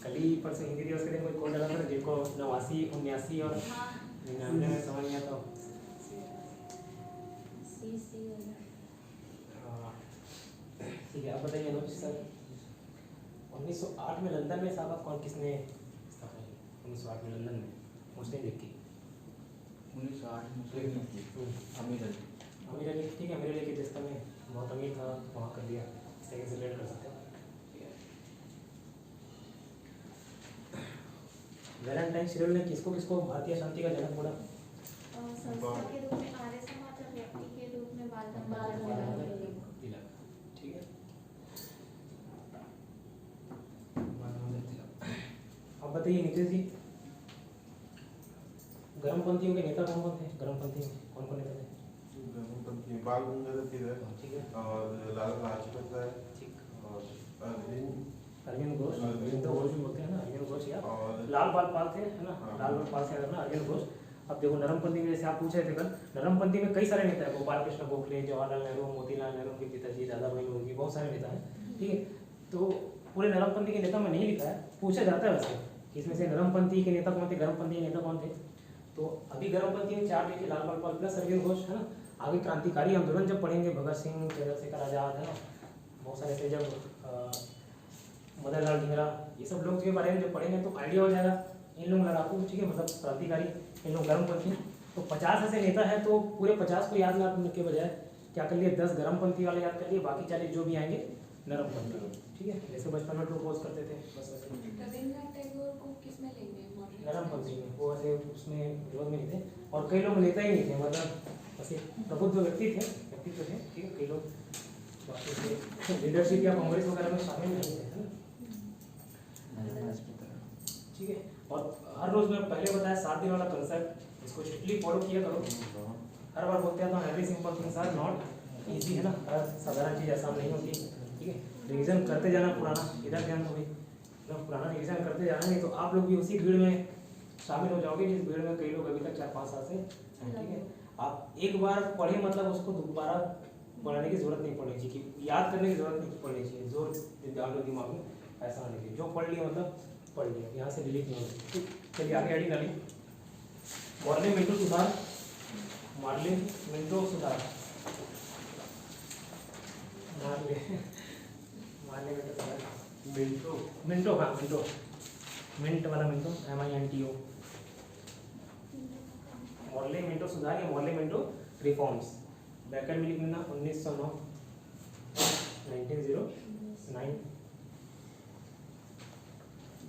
कल ही परसों हिंदी दिवस के दिन कोई कोड डाला था जिनको 89, 79 और 99 में समझ नहीं आता। ठीक है, आप बताइए अनुज सर, 1908 में लंदन में साहब कौन किसने स्थापना की? 1908 में लंदन में मुस्लिम लीग की। 1908 मुस्लिम लीग की अमीर अली। अमीर अली, ठीक है, अमीर अली के दस्ता में बहुत अमीर था, वहाँ कर दिया, इस तरीके से रिलेट कर सकते हैं। वैलेंटाइन शिरोल ने किसको किसको भारतीय शांति का जनक बोला? संस्था के रूप में आर्य समाज और व्यक्ति के रूप में बाल तिलक, ठीक है। अब बताइए नीतीश जी, गर्मपंथियों के नेता कौन कौन थे? गर्मपंथी में कौन कौन नेता थे? बाल गंगाधर तिलक, ठीक है, और लाला लाजपत राय, ठीक, और अरविंद घोष, अरविंद घोष भी बोलते हैं ना, अरविंद घोष या और लाल बाल पाल थे, है ना, हाँ। लाल बाल पाल से ना अरविंद घोष। अब देखो नरमपंथी में जैसे आप पूछ रहे थे कल, नरमपंथी में कई सारे नेता हैं, गोपाल कृष्ण गोखले, जवाहरलाल नेहरू, मोतीलाल नेहरू के पिताजी, दादा भाई नौरोजी, बहुत सारे नेता हैं, ठीक है। तो पूरे नरमपंथी के नेता में नहीं लिखा है, पूछा जाता है वैसे कि इसमें से नरमपंथी के नेता कौन थे, गर्मपंथी के नेता कौन थे। तो अभी गर्मपंथी में 4 लिखे, लाल बाल पाल प्लस अरविंद घोष, है ना। आगे क्रांतिकारी आंदोलन जब पढ़ेंगे, भगत सिंह, चंद्रशेखर आजाद, है ना, बहुत सारे थे, जब मदनलाल ढींगरा, ये सब लोग के बारे में जब पढ़ेंगे तो आइडिया हो जाएगा। इन लोग लड़ाकू, ठीक है, मतलब क्रांतिकारी, इन लोग गर्मपंथी। तो 50 ऐसे नेता है, तो पूरे 50 को याद करने के बजाय क्या कर लिए, 10 गर्मपंथी वाले याद कर लिए, बाकी 40 जो भी आएंगे नरमपंथी, ठीक है। जैसे बचपन में प्रपोज करते थे, बस वैसे रविंद्रनाथ टैगोर को किसमें लेंगे? नरमपंथी में, वो ऐसे उसमें विरोध में नहीं थे, और कई लोग नेता ही नहीं थे, मतलब ऐसे प्रबुद्ध व्यक्तित्व थे, ठीक है। कई लोग लीडरशिप या कांग्रेस वगैरह में शामिल नहीं थे, है ना, ठीक है। और हर रोज मैं पहले बताया 7 दिन वाला कंसेप्ट इसको स्ट्रिक्टली फॉलो किया करो। हर बार बोलते हैं तो every simple things are not easy, है ना, हर साधारण चीज़ आसान नहीं होती, ठीक है। रिवीजन करते जाना पुराना, इधर ध्यान दो भाई, जब पुराना रिवीजन करते जाना नहीं तो आप लोग भी उसी भीड़ में शामिल हो जाओगे जिस भीड़ में कई लोग अभी तक 4-5 साल से हैं, ठीक है। आप एक बार पढ़े मतलब उसको दोबारा पढ़ने की जरूरत नहीं पड़नी चाहिए, कि याद करने की जरूरत नहीं पड़नी चाहिए, जोर आप लोग दिमाग में ऐसा आने चाहिए, जो पढ़ लिया मतलब पढ़ लिया, यहाँ से डिलीट नहीं होगी, ठीक। चलिए आगे हेडिंग डालिए, मॉर्ले मिंटो सुधार, मॉर्ले मिंटो सुधार, मॉर्ले मॉर्ले मिंटो सुधार, मिंटो मिंटो, हाँ मिंटो, मिंट वाला मिंटो, MINTO, मॉर्ले मिंटो सुधार या मॉर्ले मिंटो रिफॉर्म्स, ब्रैकेट में लिख लेना 1909, 1909,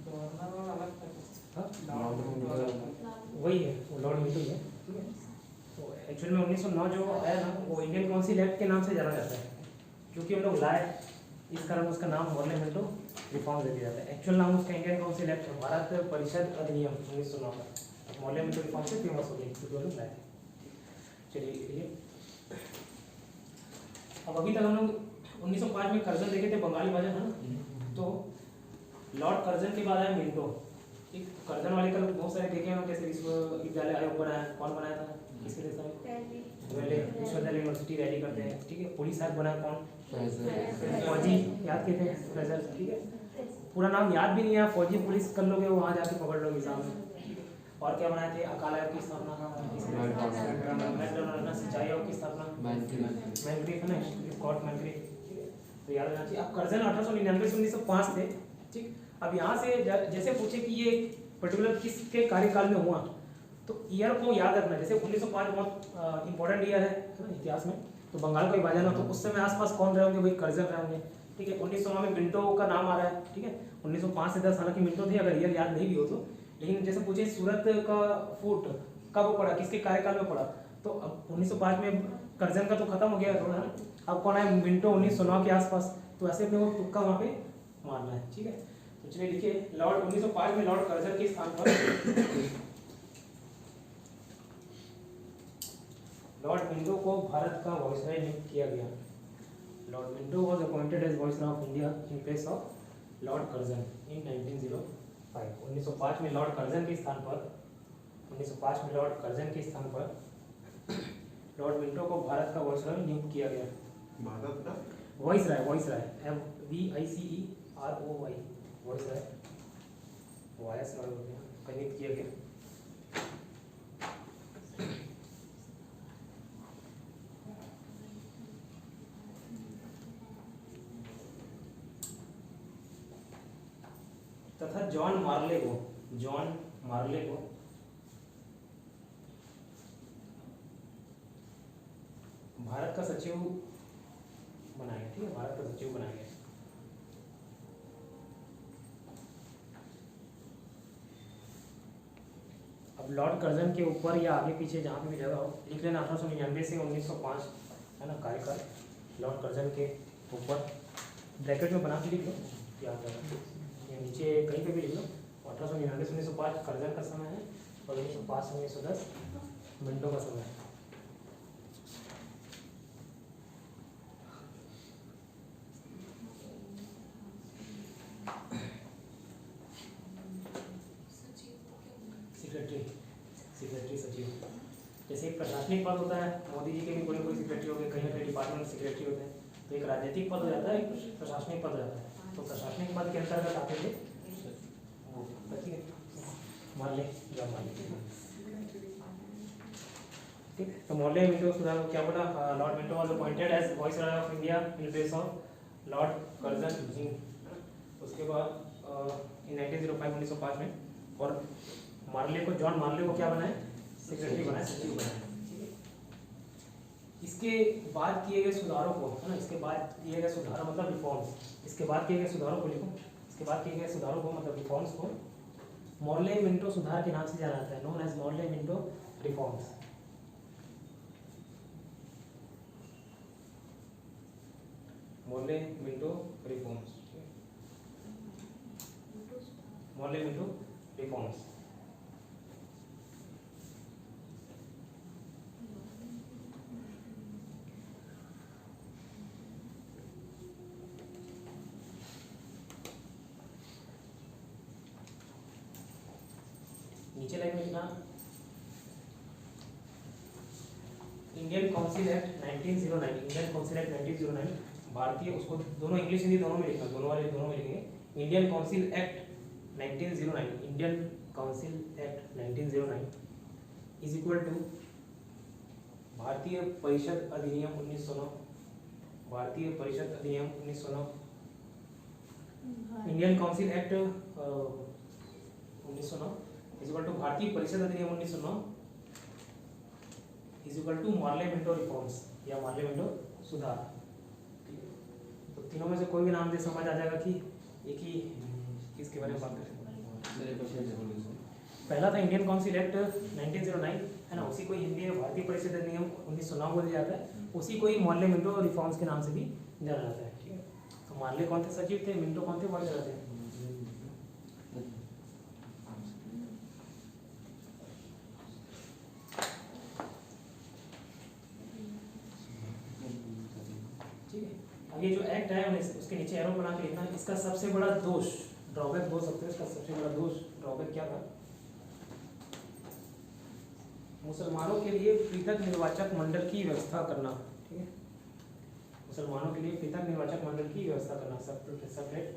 गवर्नर और अलग था। हाँ लॉर्ड मिंटो अलग था। वही है, वो लॉर्ड मिंटो ही है, ठीक है। तो एक्चुअल में 1909 जो आया ना वो इंडियन काउंसिल एक्ट के नाम से जाना जाता है, क्योंकि हम लोग लाए इस कारण उसका नाम मॉर्ले मिंटो रिफॉर्म दे दिया जाता है। एक्चुअल नाम उसका इंडियन काउंसिल एक्ट, भारत परिषद अधिनियम 1909 का, मॉर्ले मिंटो रिफॉर्म से फेमस हो गया क्योंकि वो लोग लाए। चलिए ये अब अभी तक हम लोग 1905 में कर्जन देखे थे, बंगाली भाषा है ना, तो लॉर्ड कर्जन के बाद आया मिंटो, ठीक। कर्जन वाले का बहुत सारे देखे हैं, कैसे विश्वविद्यालय आयोग बनाया, कौन बनाया था, किसके देश में, पहले विश्वविद्यालय यूनिवर्सिटी रैली करते हैं, ठीक है। पुलिस एक्ट बनाया कौन, फौजी, याद किए थे फ्रेजर, ठीक है। पूरा नाम याद भी नहीं है, फौजी पुलिस कर लोगे वहाँ जाके पकड़ लोगे एग्जाम में। और क्या बनाए थे, अकाल आयोग की स्थापना, सिंचाई आयोग की स्थापना, मैनक्रीफ है ना, स्कॉट मैनक्रीफ, तो याद रखना चाहिए। अब कर्जन 1899 से 1905 थे, ठीक। अब यहाँ से जैसे पूछे कि ये पर्टिकुलर किसके कार्यकाल में हुआ, तो ईयर को याद रखना, जैसे 1905 बहुत इंपॉर्टेंट ईयर है ना इतिहास में, तो बंगाल को विभाजन हो तो उस समय आसपास कौन रहे होंगे, भाई कर्जन रहे होंगे, ठीक है। 1909 में मिंटो का नाम आ रहा है, ठीक है। 1905 से 10 हालांकि मिंटो थे, अगर ईयर याद नहीं भी हो तो, लेकिन जैसे पूछे सूरत का फूट कब पड़ा, किसके कार्यकाल में पड़ा, तो अब 1905 में कर्जन का तो खत्म हो गया थोड़ा, अब कौन है, मिंटो 1909 के आसपास, तो ऐसे अपने को तुक्का वहाँ पे मारना है, ठीक है। तो चलिए लिखिए, लॉर्ड 1905 में लॉर्ड कर्जन के स्थान पर लॉर्ड मिंटो को भारत का वायसराय नियुक्त किया गया। Lord Minto was appointed as viceroy of India in place of Lord Curzon in 1905। 1905 में लॉर्ड कर्जन के स्थान पर 1905 में लॉर्ड कर्जन के स्थान पर लॉर्ड मिंटो को भारत का वायसराय नियुक्त किया गया। भारत का viceroy, viceroy VICEROY, viceroy, vice नियुक्त किया गया। तथा जॉन मार्ले को भारत का सचिव बनाया गया, ठीक है, भारत का सचिव बनाया गया। अब लॉर्ड कर्जन के ऊपर या आगे पीछे जहाँ पे भी जगह हो लिख लेना 1899 से 1905, है ना, कार्यकाल लॉर्ड कर्जन के ऊपर, ब्रैकेट में बना के लिख लो, याद रखना, या नीचे कहीं पे भी लिख लो। 1899 से 1905 कर्जन का समय है और 1905 से 1910 मिंटो का समय है। सेक्रेटरी सचिव, जैसे एक प्रशासनिक पद होता है, मोदी जी के भी कोई कोई सेक्रेटरी हो गए, कहीं ना कहीं डिपार्टमेंट सेक्रेटरी होते हैं, तो एक राजनीतिक पद हो जाता है, एक प्रशासनिक पद हो जाता है। तो प्रशासनिक पद के अंतर्गत आते थे ठीक है, मान ले जब मान ठीक। तो मॉर्ले मिंटो सुधार क्या बोला, Lord Minto was appointed as viceroy of India in place of Lord Curzon Singh. उसके बाद इन 1905 में, और मार्ले को, जॉन मार्ले को क्या बनाए, सेक्रेटरी बनाए, सचिव बनाए, ठीक है। इसके बाद किए गए सुधारों को, है ना, इसके बाद किए गए सुधार मतलब रिफॉर्म्स, इसके बाद किए गए सुधारों को लिखो, इसके बाद किए गए सुधारों को मतलब रिफॉर्म्स को मॉर्ले मिंटो सुधार के नाम से जाना जाता है, known as Morley Minto reforms. Morley Minto reforms, Morley Minto reforms. नीचे लाइन में लिखना Indian council act 1909, Indian council act 1909 भारतीय, उसको दोनों इंग्लिश हिंदी दोनों में लिखना, दोनों वाले दोनों में लिखेंगे। Indian council act 1909, Indian council act 1909 is equal to भारतीय परिषद अधिनियम 1909, भारतीय परिषद अधिनियम 1909, Indian council act 1909 is equal to भारतीय परिषद अधिनियम 1909 is equal to Morley Minto reforms या मार्ले-मिंटो सुधार। तो तीनों में से कोई भी नाम दे समझ आ जाएगा कि एक ही किसके बारे में बात करें। पहला था इंडियन काउंसिल एक्ट 1909 है ना, उसी को हिंदी में भारतीय परिषद अधिनियम 1909 बोला जाता है, उसी को ही मार्ले-मिंटो रिफॉर्म्स के नाम से भी जाना जाता है। ठीक है, तो मार्ले कौन थे सचिव थे, मिंटो कौन थे बड़े थे। अब ये जो एक्ट है उसके नीचे एरो बना के लिखना, इसका सबसे बड़ा दोष, ड्रॉबैक बोल सकते हैं, इसका सबसे बड़ा दोष ड्रॉबैक क्या था, मुसलमानों के लिए पृथक निर्वाचक मंडल की व्यवस्था करना। ठीक है, मुसलमानों के लिए पृथक निर्वाचक मंडल की व्यवस्था करना, सेपरेट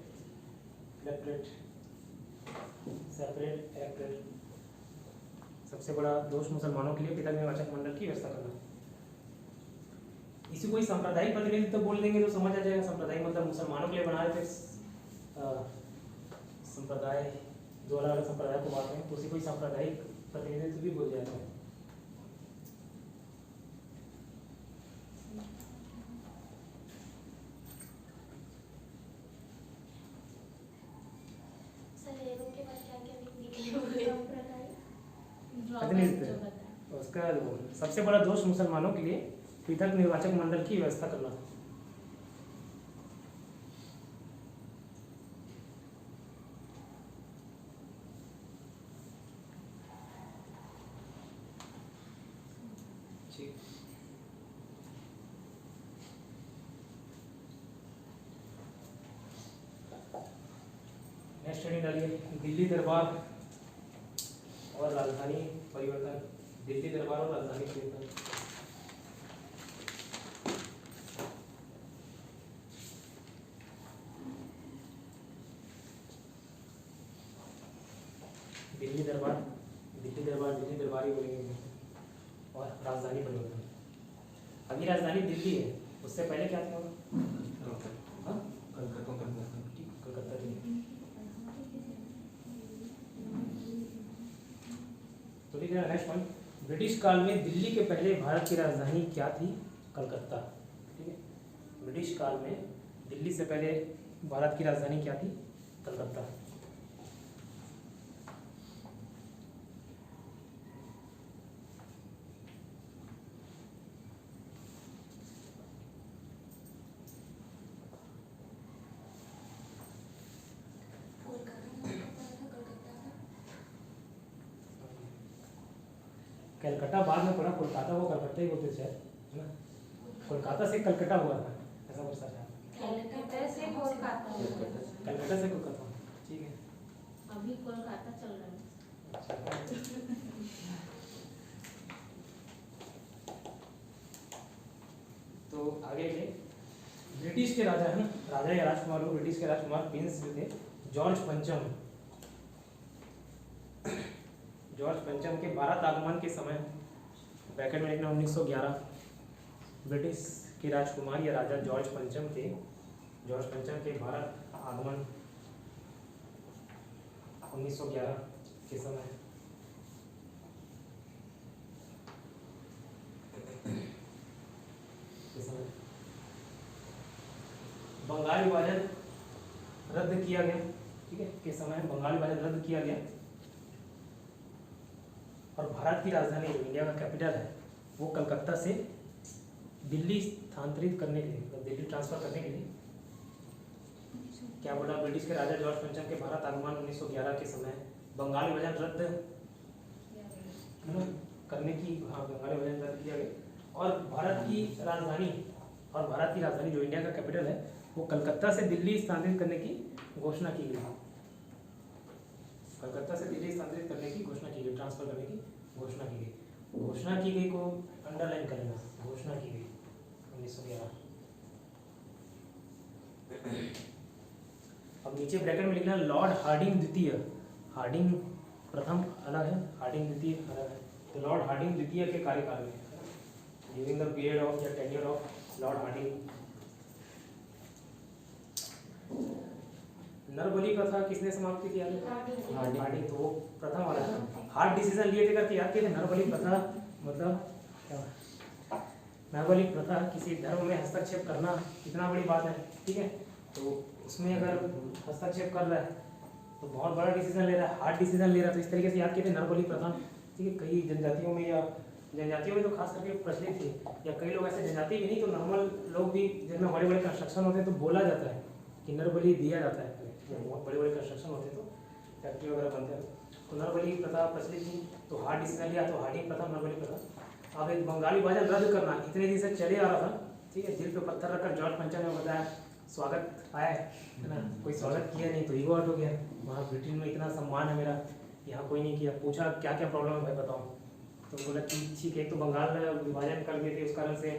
इलेक्टोरेट, सबसे बड़ा दोष मुसलमानों के लिए पृथक निर्वाचक मंडल की व्यवस्था करना। इसी को ही सांप्रदायिक प्रतिनिधित्व तो बोल देंगे तो समझ आ जाएगा। सांप्रदायिक मतलब मुसलमानों के लिए बनाए थे संप्रदाय, दो अलग अलग संप्रदाय को बांटते हैं, तो उसी को ही सांप्रदायिक प्रतिनिधित्व भी बोल जाता है। उसका सबसे बड़ा दोष मुसलमानों के लिए पृथक निर्वाचक मंडल की व्यवस्था करना। नेक्स्ट हेडिंग डालिए, दिल्ली दरबार और राजधानी परिवर्तन। दिल्ली दरबार और राजधानी परिवर्तन। दिल्ली दरबार ही बोलेंगे, और राजधानी परिवर्तन। अभी राजधानी दिल्ली है, उससे पहले क्या था? कलकत्ता थी। तो लिख नेक्स्ट पॉइंट, ब्रिटिश काल में दिल्ली के पहले भारत की राजधानी क्या थी? कलकत्ता। ठीक है, ब्रिटिश काल में दिल्ली से पहले भारत की राजधानी क्या थी? कलकत्ता। कलकत्ता बाद में पड़ा, कोलकाता को कलकत्ता ही बोलते थे, है ना? कोलकाता से कलकत्ता हुआ था, ऐसा कुछ था। कलकत्ता से कोलकाता। ठीक है, अभी कोलकाता चल रहा है। तो आगे के ब्रिटिश के राजा है ना, राजा या राजकुमार लोग, ब्रिटिश के राजकुमार प्रिंस जो थे जॉर्ज पंचम के भारत आगमन के समय, ब्रैकेट में लिखना 1911, ब्रिटिश के राजकुमार या राजा जॉर्ज पंचम के भारत आगमन 1911 के समय बंगाल विभाजन रद्द किया गया। ठीक है, के समय बंगाल विभाजन रद्द किया गया और भारत की राजधानी जो इंडिया का कैपिटल है वो कलकत्ता से दिल्ली स्थानांतरित करने के लिए, मतलब दिल्ली ट्रांसफर करने के लिए क्या बोला, ब्रिटिश के राजा जॉर्ज पंचम के भारत आगमन 1911 के समय बंगाल विभाजन रद्द करने की, बंगाल विभाजन रद्द किया गया और भारत की राजधानी जो इंडिया का कैपिटल है वो कलकत्ता से दिल्ली स्थानांतरित करने की घोषणा की गई। कलकत्ता से दिल्ली स्थानांतरित करने की घोषणा की गई, ट्रांसफर करने की घोषणा की गई। घोषणा की गई को अंडरलाइन कर लेना, घोषणा की गई 1911। अब नीचे ब्रैकेट में लिखना लॉर्ड हार्डिंग द्वितीय, हार्डिंग प्रथम अलग है, हार्डिंग द्वितीय अलग है। तो लॉर्ड हार्डिंग द्वितीय के कार्यकाल में, ड्यूरिंग द पीरियड ऑफ या टेन्योर ऑफ लॉर्ड हार्डिंग। नरबली प्रथा किसने समाप्त की? हार्डिंग। तो वो प्रथम वाला है, हार्ड डिसीजन लिए थे करके याद किए थे। नरबली प्रथा मतलब क्या? नरबली प्रथा किसी धर्म में हस्तक्षेप करना कितना बड़ी बात है, ठीक है। तो उसमें अगर हस्तक्षेप कर रहा है तो बहुत बड़ा डिसीजन ले रहा है, हार्ड डिसीजन ले रहा है। तो इस तरीके से याद किए थे नरबली प्रथा, ठीक है। कई जनजातियों में या जनजातियों में तो खास करके प्रचलित थी, या कई लोग ऐसे जनजाति भी नहीं तो नॉर्मल लोग भी जिनमें बड़े बड़े कंस्ट्रक्शन होते हैं तो बोला जाता है कि नरबली दिया जाता है। बहुत बड़े बड़े कंस्ट्रक्शन होते हैं तो फैक्ट्री वगैरह बनते हैं तो नरबली प्रथा प्रचलित थी। तो हार्ड डिसीजन लिया तो हार्डिंग प्रथा, नरबली प्रथा। अब एक बंगाली विभाजन रद्द करना इतने दिन से चले आ रहा था, ठीक है। दिल पे पत्थर रखकर जॉर्ज पंचम ने बताया स्वागत आया है ना, कोई स्वागत किया नहीं तो ईगो आउट हो गया। वहाँ ब्रिटेन में इतना सम्मान है मेरा, यहाँ कोई नहीं किया। पूछा क्या क्या प्रॉब्लम है भाई बताओ, तो बोला कि ठीक है, एक तो बंगाल विभाजन कर दिए थे उस कारण से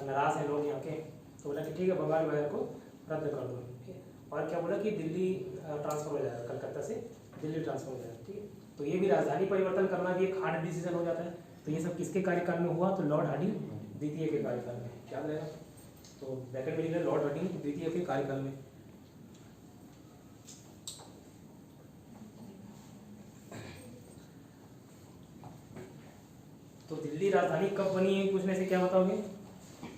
नाराज़ हैं लोग यहाँ के। तो बोला कि ठीक है बंगाल विभाजन को रद्द कर दो, ठीक है। और क्या बोला कि दिल्ली ट्रांसफर हो जाएगा, कलकत्ता से दिल्ली ट्रांसफर हो जाएगा, ठीक है। तो ये भी राजधानी परिवर्तन करना भी एक हार्ड डिसीजन हो जाता है। तो ये सब किसके कार्यकाल में हुआ? तो लॉर्ड हार्डिंग द्वितीय के कार्यकाल में, याद रहेगा। तो ब्रैकेट में लिखना लॉर्ड हार्डिंग द्वितीय के कार्यकाल में। तो दिल्ली राजधानी कब बनी है पूछने से क्या बताओगे?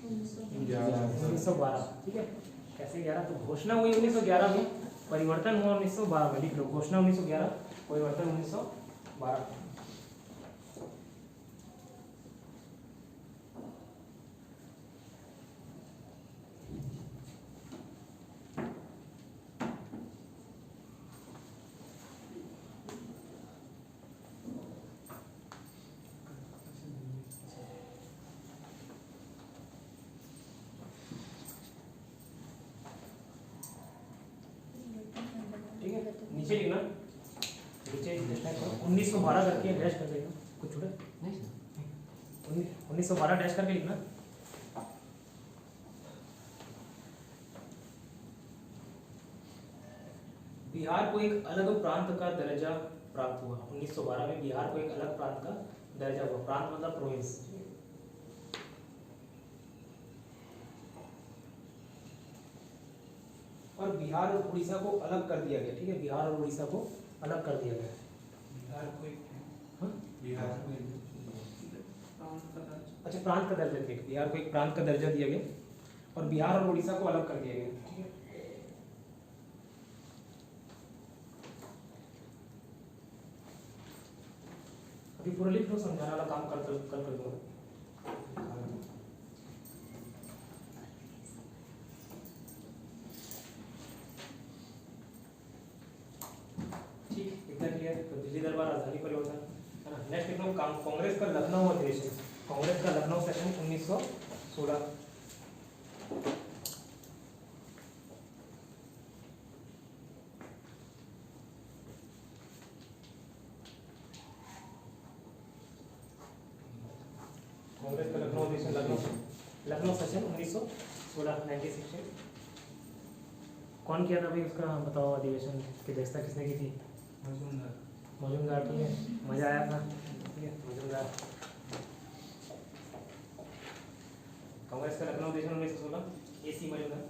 1912, ठीक है। कैसे 11? तो घोषणा हुई 1911 में, परिवर्तन हुआ 1912 में। लिख लो घोषणा 1911, परिवर्तन 1912। नीचे लिखना, नीचे 1912 करके डैश कर देना, कुछ छूटा 1912 डैश करके लिखना। बिहार को एक अलग प्रांत का दर्जा प्राप्त हुआ 1912 में। बिहार को एक अलग प्रांत का दर्जा हुआ, प्रांत मतलब प्रोविंस। और बिहार और उड़ीसा को अलग कर दिया गया, ठीक है। बिहार और उड़ीसा को अलग कर दिया गया। बिहार को एक अच्छा प्रांत का दर्जा दिया, बिहार को एक प्रांत का दर्जा दिया गया और बिहार और उड़ीसा को अलग कर दिया गया, ठीक है। अभी पूरा लिख लो, समझाने वाला काम कल कर दूंगा। तो दिल्ली दरबार राजधानी परिवर्तन है ना। नेक्स्ट लिख लो कांग्रेस का लखनऊ अधिवेशन, कांग्रेस का लखनऊ सेशन 1916। कांग्रेस का लखनऊ अधिवेशन, लखनऊ सेशन 1916 1916। कौन किया था भाई उसका बताओ, अधिवेशन की अध्यक्षता किसने की थी? मजूमदार, ठीक है। मजा आया था, ठीक है। मजूमदार। कांग्रेस का लखनऊ अधिवेशन 1916, AC मजूमदार।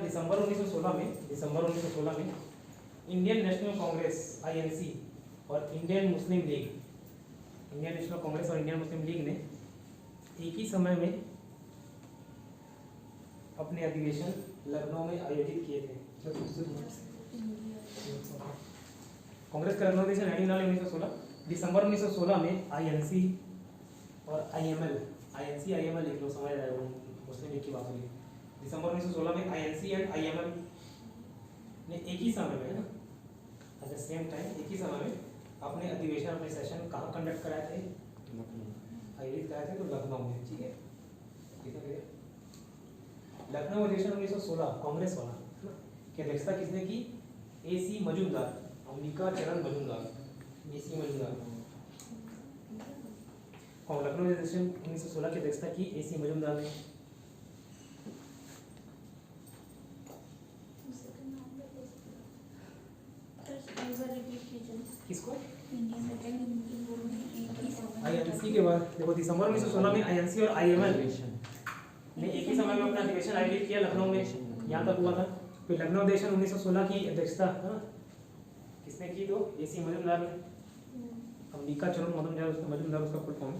दिसंबर 1916 में इंडियन नेशनल कांग्रेस INC और Indian Muslim league, Indian national Congress और इंडियन मुस्लिम लीग ने एक ही समय में अपने अधिवेशन लखनऊ में आयोजित किए थे। कांग्रेस का लखनऊ अधिवेशन 1916, दिसंबर 1916 में INC और IML, INC IML लिख लो, समझ आएगा, मुस्लिम लीग की बात होगी। दिसंबर 1916 में INC एंड IML ने एक ही समय में, एट द सेम टाइम, एक ही समय में अपने अधिवेशन, अपने सेशन कहाँ कंडक्ट कराए थे? आयोजित कराए थे तो लखनऊ में, ठीक है। किसने किया? लखनऊ अधिवेशन 1916 कांग्रेस वाला है ना, की अध्यक्षता किसने की? AC मजूमदार, अंबिका चरण मजूमदार, AC मजूमदार। और लखनऊ अधिवेशन 1916 की अध्यक्षता की AC मजूमदार ने। उसका नाम बता सकते हो? एक बार रिपीट कीजिए। किसको? इंडियन सेकेंड हिंदी बोलने एक ही समय INC के बाद देखो दिसंबर 1916 में INC और IML ने एक ही समय में अपना अधिवेशन आयोजित किया लखनऊ में, यहाँ तक हुआ था। फिर लखनऊ अधिवेशन 1916 की अध्यक्षता किसने की? तो AC मजूमदार ने, अंबिका चरण मजूमदार उसका फुल फॉर्म।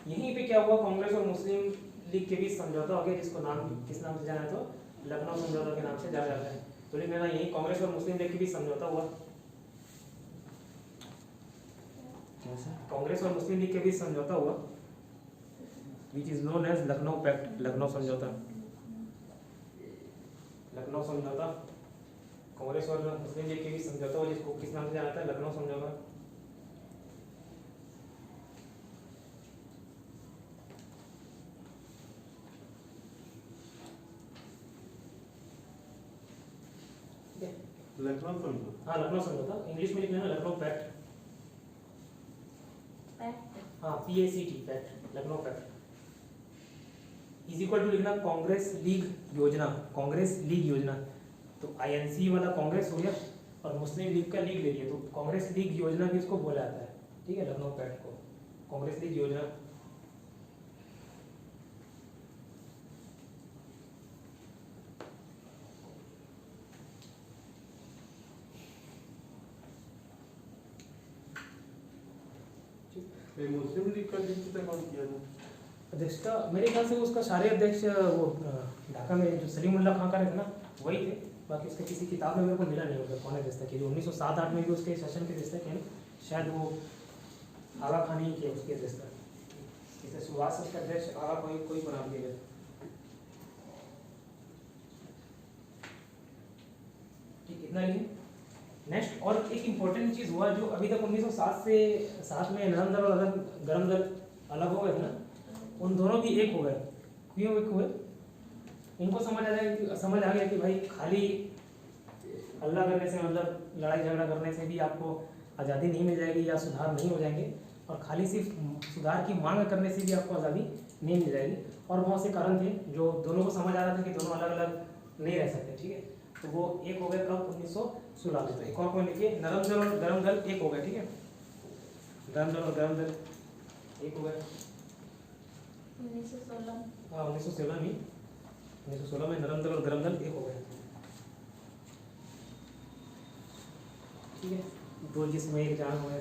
यहीं पे क्या हुआ? कांग्रेस और मुस्लिम लीग के बीच समझौता हो गया, जिसको नाम किस नाम से जाना है? तो लखनऊ समझौता के नाम से जाना जाता है। तो लिख लेना, यही कांग्रेस और मुस्लिम लीग के बीच समझौता हुआ। कांग्रेस और मुस्लिम लीग के बीच समझौता हुआ, which is known as Lucknow pact, Lucknow समझौता। लखनऊ समझौता कांग्रेस और मुस्लिम लीग के बीच समझौता हुआ, जिसको किस नाम से जाना था? लखनऊ समझौता। लखनऊ समझौता। हाँ लखनऊ समझौता, इंग्लिश में लिख लेना लखनऊ पैक्ट। पैक्ट। हाँ PACT pact, Lucknow pact is equal to लिखना कांग्रेस लीग योजना, कांग्रेस लीग योजना। तो INC वाला कांग्रेस हो गया और मुस्लिम लीग का लीग ले लिया, तो कांग्रेस लीग योजना भी इसको बोला जाता है, ठीक है, लखनऊ पैक्ट को कांग्रेस लीग योजना। ये मुस्लिम लीग का अध्यक्षता कौन किया था? अध्यक्षता मेरे ख्याल से उसका सारे अध्यक्ष वो ढाका में जो सलीमुल्लाह खां का रहता ना वही थे। बाकी उसके किसी किताब में मेरे को मिला नहीं होगा कौन अध्यक्षता की, जो 1907-8 में भी उसके शासन की अध्यक्षता की, शायद वो आगा खान ही की उसकी अध्यक्षता। जैसे सुभाष उसका अध्यक्ष आगा कोई बना दिया गया। ठीक, इतना लिखिए। नेक्स्ट और एक इम्पोर्टेंट चीज़ हुआ जो अभी तक 1907 से 7 में नरम दल और गरम दल अलग हो गए थे ना, उन दोनों भी एक हो गए। क्यों एक हुए? इनको समझ आ गया कि भाई खाली हल्ला करने से, मतलब लड़ाई झगड़ा करने से भी आपको आज़ादी नहीं मिल जाएगी या सुधार नहीं हो जाएंगे, और खाली सिर्फ सुधार की मांग करने से भी आपको आज़ादी नहीं मिल जाएगी। और बहुत से कारण थे जो दोनों को समझ आ रहा था कि दोनों अलग अलग नहीं रह सकते, ठीक है। तो वो एक हो गए कब? 1916 में। तो एक और पॉइंट लिखिए, नरम दल और गरम दल एक हो गए, ठीक है, नरम दल और गरम दल एक हो गए। 1916। हाँ 1916 में नरम दल और गरम दल एक हो गए, ठीक है, दो जिसमें एक जान हुए।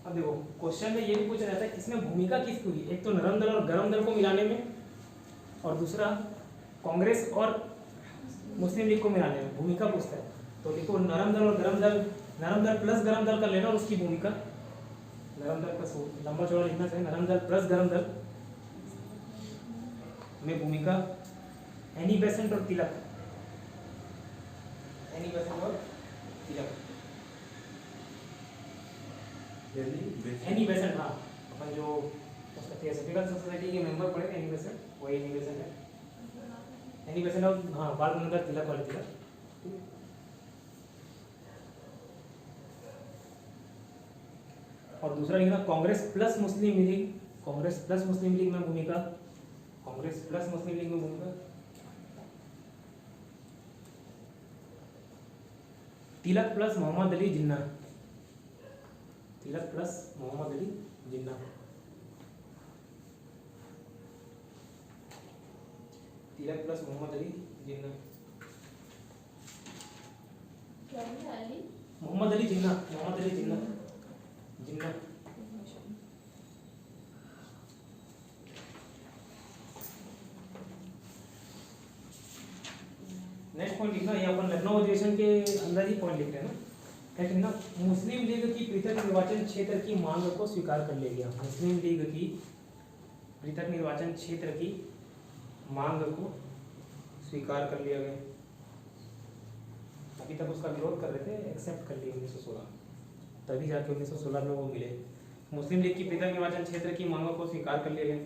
अब देखो क्वेश्चन में ये भी पूछा जाता है इसमें भूमिका किसकी हुई? एक तो नरम दल और गरम दल को मिलाने में, और दूसरा कांग्रेस और मुस्लिम लीग को मिलाने में भूमिका पूछता है। तो देखो नरम दल और गरम दल, नरम दल प्लस गरम दल कर लेना और उसकी भूमिका, नरम दल का लंबा चौड़ा लिखना चाहिए, नरम दल प्लस गरम दल में भूमिका एनी बेसेंट और तिलक, एनी बेसेंट और तिलक, एनी बेसेंट। हाँ अपन जो उसका थियोसॉफिकल सोसाइटी के मेंबर पढ़े थे, एनी बेसेंट, वही एनी बेसेंट है, एनी बेसेंट और हाँ बाल गंगाधर तिलक वाले तिलक। और दूसरा लिखना कांग्रेस प्लस मुस्लिम लीग, कांग्रेस प्लस मुस्लिम लीग में भूमिका, कांग्रेस प्लस मुस्लिम लीग में भूमिका तिलक प्लस मोहम्मद अली जिन्ना, तिलक प्लस मोहम्मद अली जिन्ना, तिलक प्लस मोहम्मद अली जिन्ना, क्या है अली? मोहम्मद अली जिन्ना, मोहम्मद अली जिन्ना, जिन्ना। नेक्स्ट पॉइंट लिखना, ये अपन लखनऊ अधिवेशन के अंदर ही पॉइंट लिख रहे हैं ना, क्या कहना, मुस्लिम लीग की पृथक निर्वाचन क्षेत्र की मांग को स्वीकार कर लिया गया। मुस्लिम लीग की पृथक निर्वाचन क्षेत्र की मांग को स्वीकार कर लिया गया। अभी तक उसका विरोध कर रहे थे, एक्सेप्ट कर लिए 1916, तभी जाके 1916 में वो मिले। मुस्लिम लीग की पृथक निर्वाचन क्षेत्र की मांगों को स्वीकार कर लिया गया।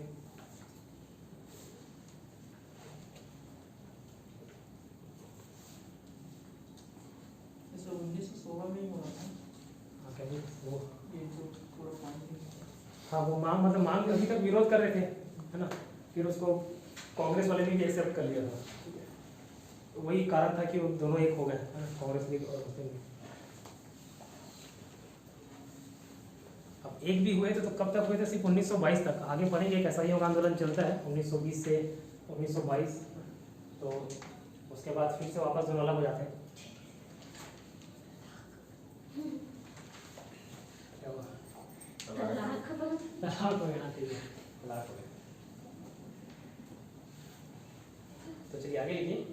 जैसे 1916 में ही हुआ था हाँ क्या वो, ये जो पूरा पानी। हाँ वो मांग मतलब मांग अभी तक विरोध कर रहे थे, है ना, फिर उसको कांग्रेस वाले ने भी एक्सेप्ट कर लिया था। तो वही कारण था कि वो दोनों एक हो गए, है ना, कांग्रेस लीग और मुस्लिम लीग। अब एक भी हुए थे तो कब तक हुए थे? सिर्फ 1922 तक। आगे पढ़ेंगे एक असहयोग आंदोलन चलता है 1920 से 1922, तो उसके बाद फिर से वापस दोनों अलग हो जाते हैं। क्या हुआ? तलाक तलाक हो गया, ठीक है, तलाक हो गया। तो चलिए आगे लिखिए।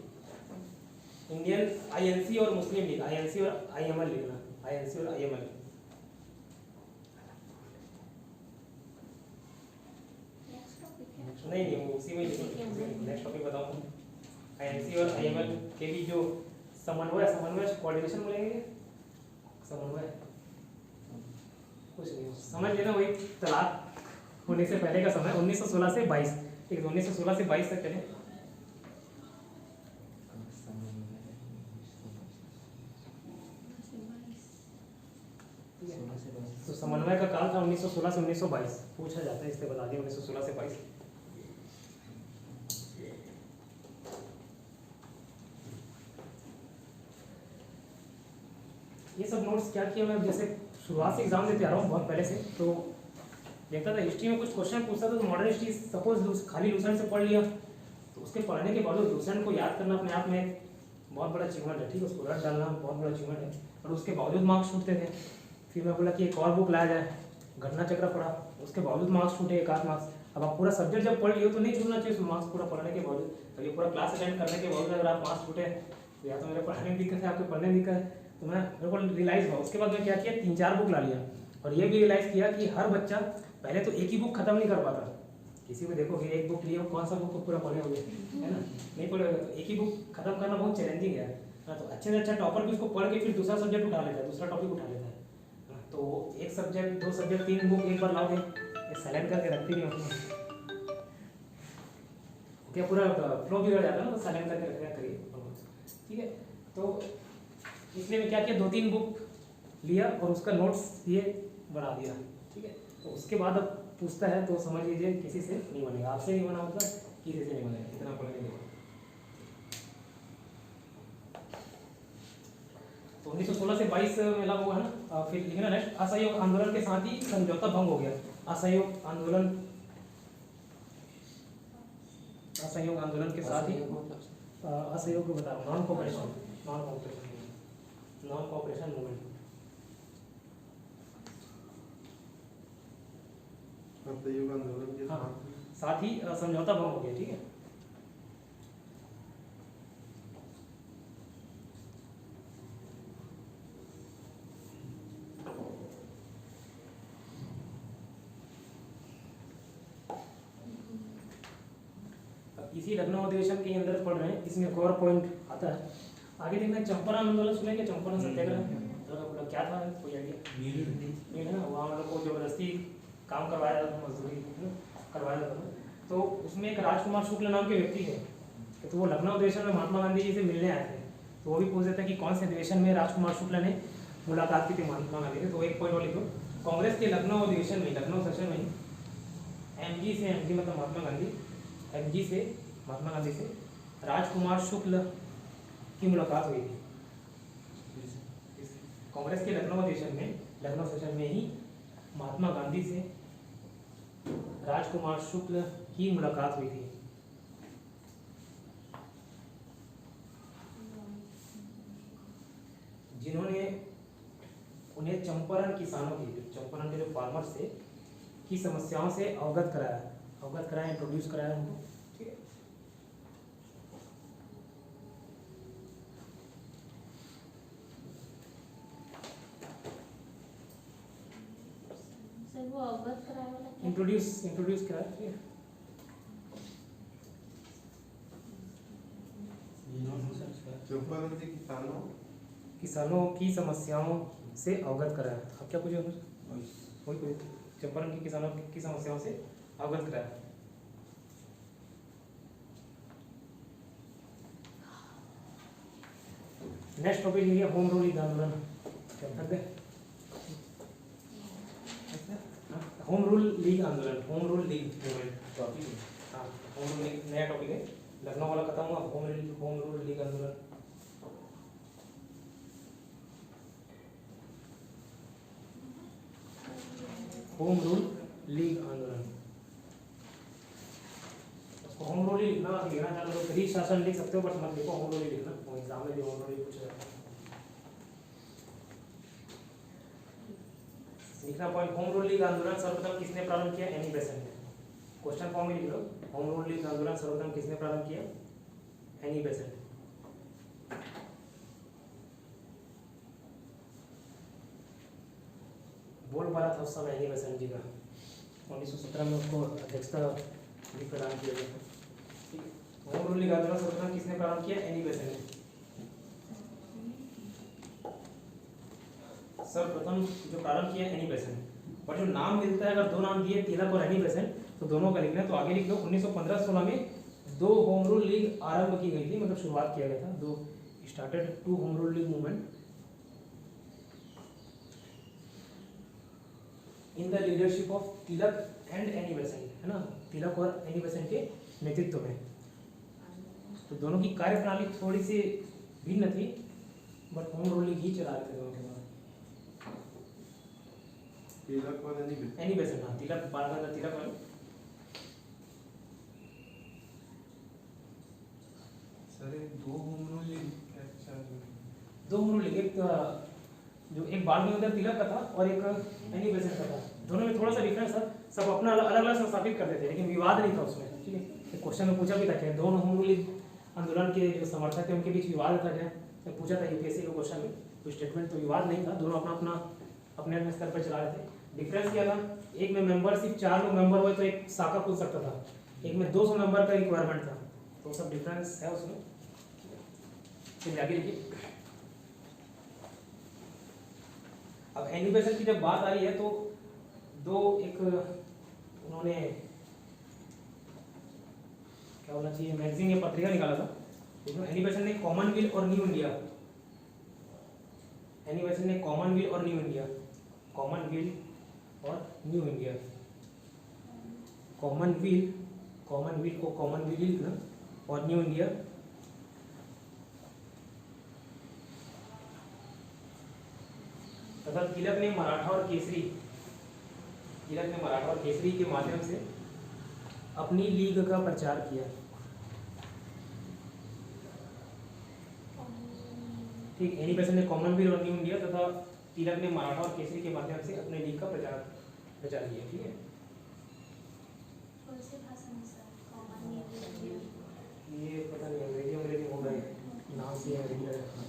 इंडियन आईएनसी और मुस्लिम लीग, आईएनसी और आईएमएल लिखना, आईएनसी और आईएमएल। नहीं नहीं, वो उसी में नेक्स्ट टॉपिक बताऊँ। आईएनसी और आईएमएल के बीच जो समन्वय कोऑर्डिनेशन बोलेंगे, समन्वय कुछ नहीं, समझ लेना वही तलाक होने से पहले का समय 1916 से 22, ठीक है, 1916 से 22 तक चले। तो समन्वय का काल था 1916 से 1922, पूछा जाता है, इसलिए बता दिया 1916 से 22। ये सब नोट्स क्या किया मैं, जैसे शुरुआत से एग्जाम देते आ रहा हूँ बहुत पहले से, तो देखता था हिस्ट्री में कुछ क्वेश्चन पूछता था तो मॉडर्न हिस्ट्री सपोज खाली लूसेंट से पढ़ लिया, तो उसके पढ़ने के बाद लूसेंट को याद करना अपने आप में बहुत बड़ा अचीवमेंट है, ठीक है, उसको रट डालना बहुत बड़ा अचीवमेंट है, और उसके बावजूद मार्क्स छूटते थे। फिर मैं बोला कि एक और बुक लाया जाए, घटना चक्र पढ़ा, उसके बावजूद मार्क्स छूटे, एक आध मार्क्स। अब आप पूरा सब्जेक्ट जब पढ़ लियो तो नहीं छूटना चाहिए मार्क्स पूरा पढ़ने के बावजूद। तो ये पूरा क्लास अटेंड करने के बावजूद अगर आप मार्क्स छूटे तो या तो मेरे पढ़ने में दिक्कत है, आपके पढ़ने में दिक्कत है। तो मेरे को रियलाइज़ हुआ, उसके बाद मैं क्या किया, 3-4 बुक ला लिया, और ये भी रियलाइज़ किया कि हर बच्चा पहले तो एक ही बुक खत्म नहीं कर पाता। किसी को देखो कि एक बुक लिए कौन सा बुक पूरा पढ़े होंगे, है ना, नहीं पढ़े होगा, तो एक ही बुक खत्म करना बहुत चैलेंजिंग है ना। तो अच्छे से अच्छा टॉपर भी उसको पढ़ के फिर दूसरा सब्जेक्ट उठा लेता है, दूसरा टॉपिक उठा लेता है। तो एक सब्जेक्ट 2 सब्जेक्ट 3 बुक एक बार लाओगे, ये साइलेंट करके रखती नहीं होती, क्या पूरा फ्लो बिगड़ जाता है ना, तो साइलेंट करके रखा करिए, ठीक है। तो इसलिए मैं क्या किया, 2-3 बुक लिया और उसका नोट्स ये बना दिया, ठीक है। तो उसके बाद अब पूछता है तो समझ लीजिए किसी से नहीं बनेगा, आपसे नहीं बना मतलब किसी से नहीं बनेगा, इतना पढ़ने के। तो 1916 से 22 में लागू हुआ ना। फिर लिखना नेक्स्ट, असहयोग आंदोलन के साथ ही समझौता भंग हो गया। असहयोग आंदोलन के साथ ही असहयोग बता रहा हूँ, नॉन कोऑपरेशन मूवमेंट। असहयोग आंदोलन के हाँ, साथ ही समझौता भंग हो गया, ठीक है। इसी लखनऊ अधिवेशन के अंदर पढ़ रहे हैं, इसमें एक और पॉइंट आता है आगे देखना। चंपारण आंदोलन सुनेंगे, चंपारण सत्याग्रह क्या था, कोई आइडिया? मिल है ना, वहाँ लोग को जबरदस्ती काम करवाया जाता था, मजदूरी करवाया जाता था। तो उसमें एक राजकुमार शुक्ल नाम के व्यक्ति है, तो वो लखनऊ अधिवेशन में महात्मा गांधी जी से मिलने आए थे। तो वो भी पूछ देते हैं कि कौन से अधिवेशन में राजकुमार शुक्ल ने मुलाकात की थी महात्मा गांधी से। तो एक पॉइंट और लिखो, कांग्रेस के लखनऊ अधिवेशन में, लखनऊ सेशन में एमजी मतलब महात्मा गांधी, एमजी से महात्मा गांधी से राजकुमार शुक्ल की मुलाकात हुई थी। कांग्रेस के लखनऊ अधिवेशन में, लखनऊ सेशन में ही महात्मा गांधी से राजकुमार शुक्ल की मुलाकात हुई थी। जिन्होंने उन्हें चंपारण किसानों की, चंपारण के जो फार्मर्स थे, की समस्याओं से अवगत कराया, इंट्रोड्यूस कराया उनको, ठीक है। सर वो अवगत कराया वाला क्या? इंट्रोड्यूस कराया, ठीक है। चंपारण के किसानों किसानों की समस्याओं से अवगत कराया। अब क्या पूछे वही पूछे, चंपारण की किसानों की समस्याओं से अवगत कराया। नेक्स्ट टॉपिक लिया होम रूल लीग आंदोलन। थक गए? होम रूल लीग आंदोलन, home Rule league movement topic. हाँ, होम रूल लीग नया टॉपिक है, लखनऊ वाला खत्म हुआ। होम रूल लीग आंदोलन, होम रूल लीग आंदोलन। होम रूल ही लिखना, लिखना चाहते हो ग्रीक शासन लिख सकते हो, बट मत लिखो होम रूल ही लिखना, वो एग्जाम में भी होम रूल ही पूछा जाता है। लिखना पॉइंट, होम रूल लीग आंदोलन सर्वप्रथम किसने प्रारंभ किया? एनी बेसेंट ने। क्वेश्चन फॉर्म में लिख लो, होम रूल लीग आंदोलन सर्वप्रथम किसने प्रारंभ किया? Annie Besant. बोल पा रहा था उस समय एनी बेसेंट जी का, 1917 में उसको अध्यक्षता भी प्रदान किया गया था। होम रूल लीग आंदोलन सर्वप्रथम किसने प्रारंभ किया? एनी बेसेंट ने। सर्वप्रथम जो प्रारंभ किया एनी बेसेंट, और जो नाम मिलता है, अगर दो नाम दिए तिलक और एनी बेसेंट, तो दोनों का लिखना है। तो आगे लिख दो 1915-16 में 2 होम रूल लीग आरंभ की गई थी, मतलब शुरुआत किया गया था। 2 started 2 home Rule league movement in the leadership of Tilak and Annie Besant, है ना, तिलक और एनी बेसेंट के नेतृत्व में। तो दोनों की कार्यप्रणाली थोड़ी सी भिन्न थी, बट होम रूल लीग ही चला रहे थे दोनों के बाद। तिलक और एनी बेसेंट, हाँ, तिलक बाल गंगाधर तिलक वाले। सर 2 होम रूल लीग क्या? 2 होम रूल लीग, एक जो एक बाल गंगाधर तिलक का था और एक एनी बेसेंट का था। दोनों में थोड़ा सा डिफरेंस था, सब अपना अलग अलग संस्थापित करते थे, लेकिन विवाद नहीं था उसमें। ठीक है, क्वेश्चन में पूछा भी था कि दोनों होम रूल लीग आंदोलन के जो समर्थक थे उनके बीच विवाद था क्या? तो पूछा था यूपीएससी के क्वेश्चन में, तो स्टेटमेंट तो विवाद नहीं था, दोनों अपना अपना अपने अपने स्तर पर चला रहे थे। डिफरेंस क्या था? एक में मेंबरशिप 4 लोग मेंबर हुए तो एक शाखा खुल सकता था, एक में 200 मेंबर का रिक्वायरमेंट था, तो सब डिफरेंस है उसमें। फिर आगे लिखिए। अब एनी बेसेंट की जब बात आ रही है तो एक उन्होंने क्या होना चाहिए, मैगजीन या पत्रिका निकाला था, इसमें एनी बेसेंट ने कॉमनवेल्थ और न्यू इंडिया, एनी बेसेंट ने कॉमनवेल्थ और न्यू इंडिया, कॉमनवेल्थ और न्यू इंडिया, कॉमनवेल्थ को कॉमनवेल्थ लिखना और न्यू इंडिया। तथा तिलक ने मराठा और केसरी के माध्यम से अपनी लीग का प्रचार किया। ठीक, एनी बेसेंट ने कॉमनवेल्थ और न्यू इंडिया तथा तिलक ने मराठा और केसरी के माध्यम से अपने लीग का प्रचार किया। ठीक है, कौन सी भाषा में सर? कॉमन ये पता नहीं अंग्रेजी होगा, नाम से अंग्रेजी रखा।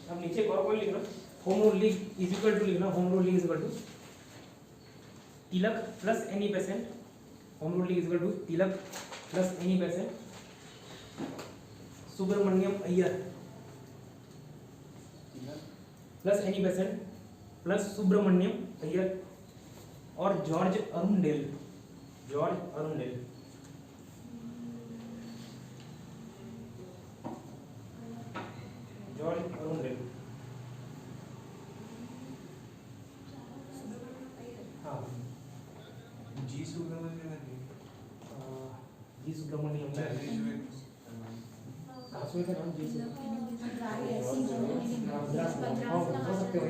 अब नीचे एक और पॉइंट लिखना, Home Rule League is equal to लिखना, Home Rule League is equal to Tilak plus Annie Besant, Home Rule League is equal to Tilak plus Annie Besant Subramaniam Iyer plus Annie Besant plus Subramaniam Iyer और जॉर्ज अरुंडेल, हाँ, जी सुब्रमण्यम जी सुब्रमण्यम कहाँ से नाम जी हो सकते हो।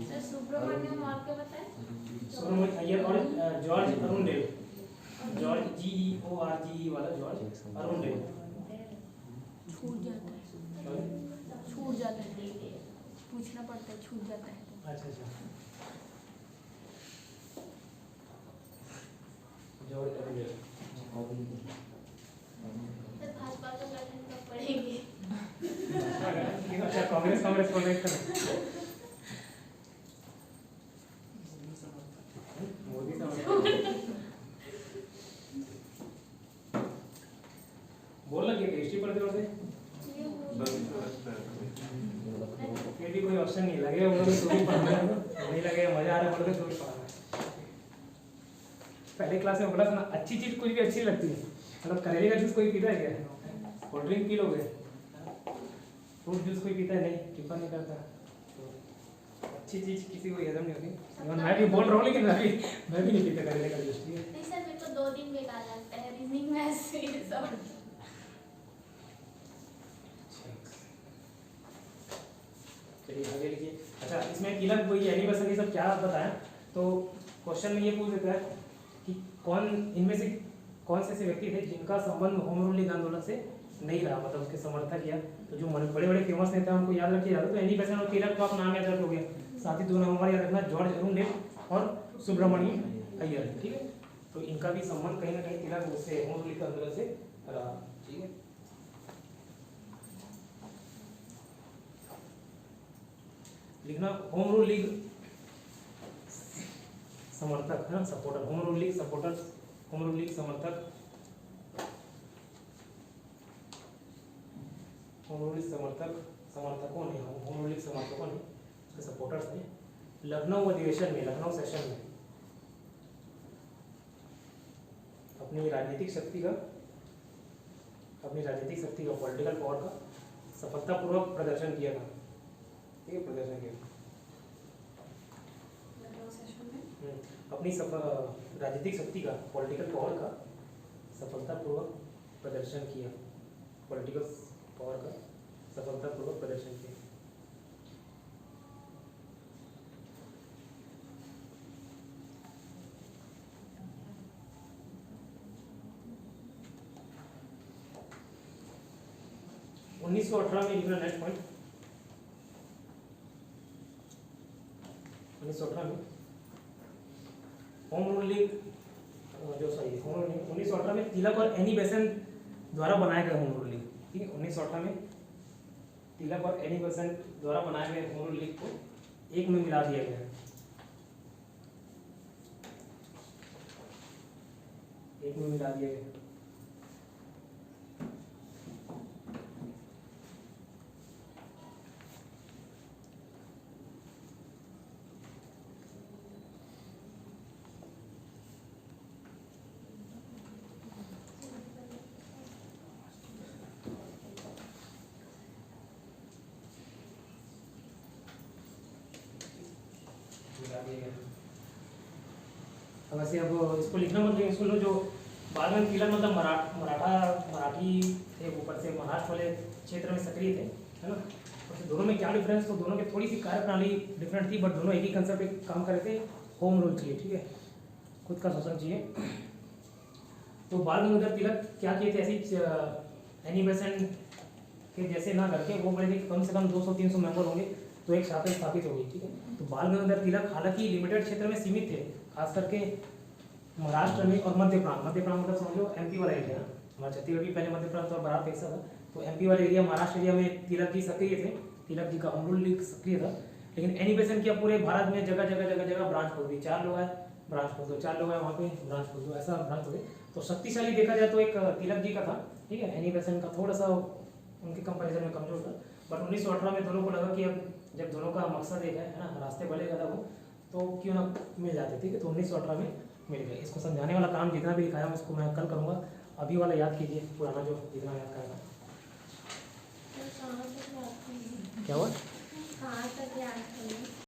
सर सुब्रमण्यम और क्या बताएं? सुब्रमण्यम अय्यर और जॉर्ज अरुंडेल, जॉर्ज GEORGE वाला जॉर्ज अरुंडेल। छूट जाता है, पूछना पड़ता है, छूट जाता है। अच्छा, जॉर्ज अरुंडेल। सर भाजपा का गठन कब पड़ेंगे? अच्छा, कांग्रेस को देख कर बोलोगे तो भी पढ़ना है, नहीं लगेगा मजा आ रहा है बोलोगे तो भी पढ़ना है। पहले क्लास में बोला था ना, अच्छी चीज कुछ भी अच्छी लगती है। मतलब करेले का जूस कोई पीता है क्या? कोल्ड ड्रिंक पी लोगे? फ्रूट जूस कोई पीता है? नहीं, प्रिफर नहीं करता। तो अच्छी चीज किसी को हजम नहीं होती। इवन मैं भी बोल रहा हूँ, लेकिन मैं भी नहीं पीता करेले का जूस, ठीक है। नहीं सर, मेरे को 2 दिन बेकार लगता है रीजनिंग में ऐसे ही सब। चलिए आगे लिखिए। अच्छा, इसमें कीलक वही एनिवर्सरी सब क्या बताया, तो क्वेश्चन में ये पूछ देता है कि कौन इनमें से कौन से ऐसे व्यक्ति थे जिनका संबंध होम रूल लीग आंदोलन से नहीं रहा, मतलब उसके समर्थक किया। तो जो बड़े बड़े फेमस नेता हैं उनको याद रखिए ज़्यादा, तो एनी बेसेंट और कीलक तो आप नाम याद रख लोगे। साथ ही 2 नंबर याद रखना, जॉर्ज अरुणदेव और सुब्रमण्यम अय्यर, ठीक है। तो इनका भी संबंध कहीं ना कहीं तिलक उससे होम रूल लीग आंदोलन से रहा, ठीक है। लिखना होम रूल लीग समर्थक है ना, supporter, home Rule league supporter, home Rule league समर्थक, होम रूल लीग समर्थकों ने, होम रूल लीग समर्थकों ने, उसके सपोर्टर्स ने लखनऊ अधिवेशन में, लखनऊ सेशन में अपनी राजनीतिक शक्ति का पॉलिटिकल पावर का सफलतापूर्वक प्रदर्शन किया था, ठीक है, प्रदर्शन किया। अपनी राजनीतिक शक्ति का, पॉलिटिकल पावर का सफलतापूर्वक प्रदर्शन किया, पॉलिटिकल पावर का सफलतापूर्वक प्रदर्शन किया। उन्नीस सौ 18 में लिखना नेक्स्ट पॉइंट। 1918 में होम रूल लीग, जो सही होम रूल लीग 1918 में तिलक और एनी बेसेंट द्वारा बनाए गए होम रूल लीग, ठीक है। 1918 में तिलक और एनी बेसेंट द्वारा बनाए गए होम रूल लीग को एक में मिला दिया गया, एक में मिला दिया गया। अब ऐसे अब इसको लिखना मत, इसको लो जो बाद में तिलक मतलब मराठी थे, ऊपर से महाराष्ट्र वाले क्षेत्र में सक्रिय थे, है ना। और दोनों में क्या डिफरेंस, तो दोनों की थोड़ी सी कार्यप्रणाली डिफरेंट थी, बट दोनों एक ही कंसेप्ट पे काम कर रहे थे, होम रूल चाहिए, ठीक है, खुद का शासन चाहिए। तो बाल गंगाधर तिलक क्या किए थे, ऐसी एनी बेसेंट के जैसे ना करके वो बोले थे कम से कम 200-300 मेंबर होंगे तो एक शाखा स्थापित होगी, ठीक है। तो बाल गंगाधर तिलक हालांकि लिमिटेड क्षेत्र में सीमित थे, खास करके महाराष्ट्र में और मध्य प्रांत मतलब समझो एमपी वाला एरिया, हमारा छत्तीसगढ़ भी पहले मध्य प्रांत और भारत का हिस्सा था, तो एमपी वाला एरिया, महाराष्ट्र एरिया में तिलक जी सक्रिय थे, तिलक जी का होम रूल लीग सक्रिय था। लेकिन एनी बेसेंट किया पूरे भारत में जगह जगह ब्रांच खोल दी, 4 लोग हैं ब्रांच खोल दो, 4 लोग हैं वहाँ पे ब्रांच खोल दो, ऐसा ब्रांच खोल दे। तो शक्तिशाली देखा जाए तो एक तिलक जी का था, ठीक है। एनी बेसेंट का थोड़ा सा उनके कंपैरिजन में कमजोर था, बट 1918 में दोनों को लगा कि अब जब दोनों का मकसद एक है ना, रास्ते भले अलग हो तो क्यों ना मिल जाते, ठीक है। तो 1918 में मिल गए। इसको समझाने वाला काम जितना भी लिखाया उसको मैं कल करूँगा, अभी वाला याद कीजिए, पुराना जो जितना याद करना। क्या हुआ? कहाँ तक याद करें?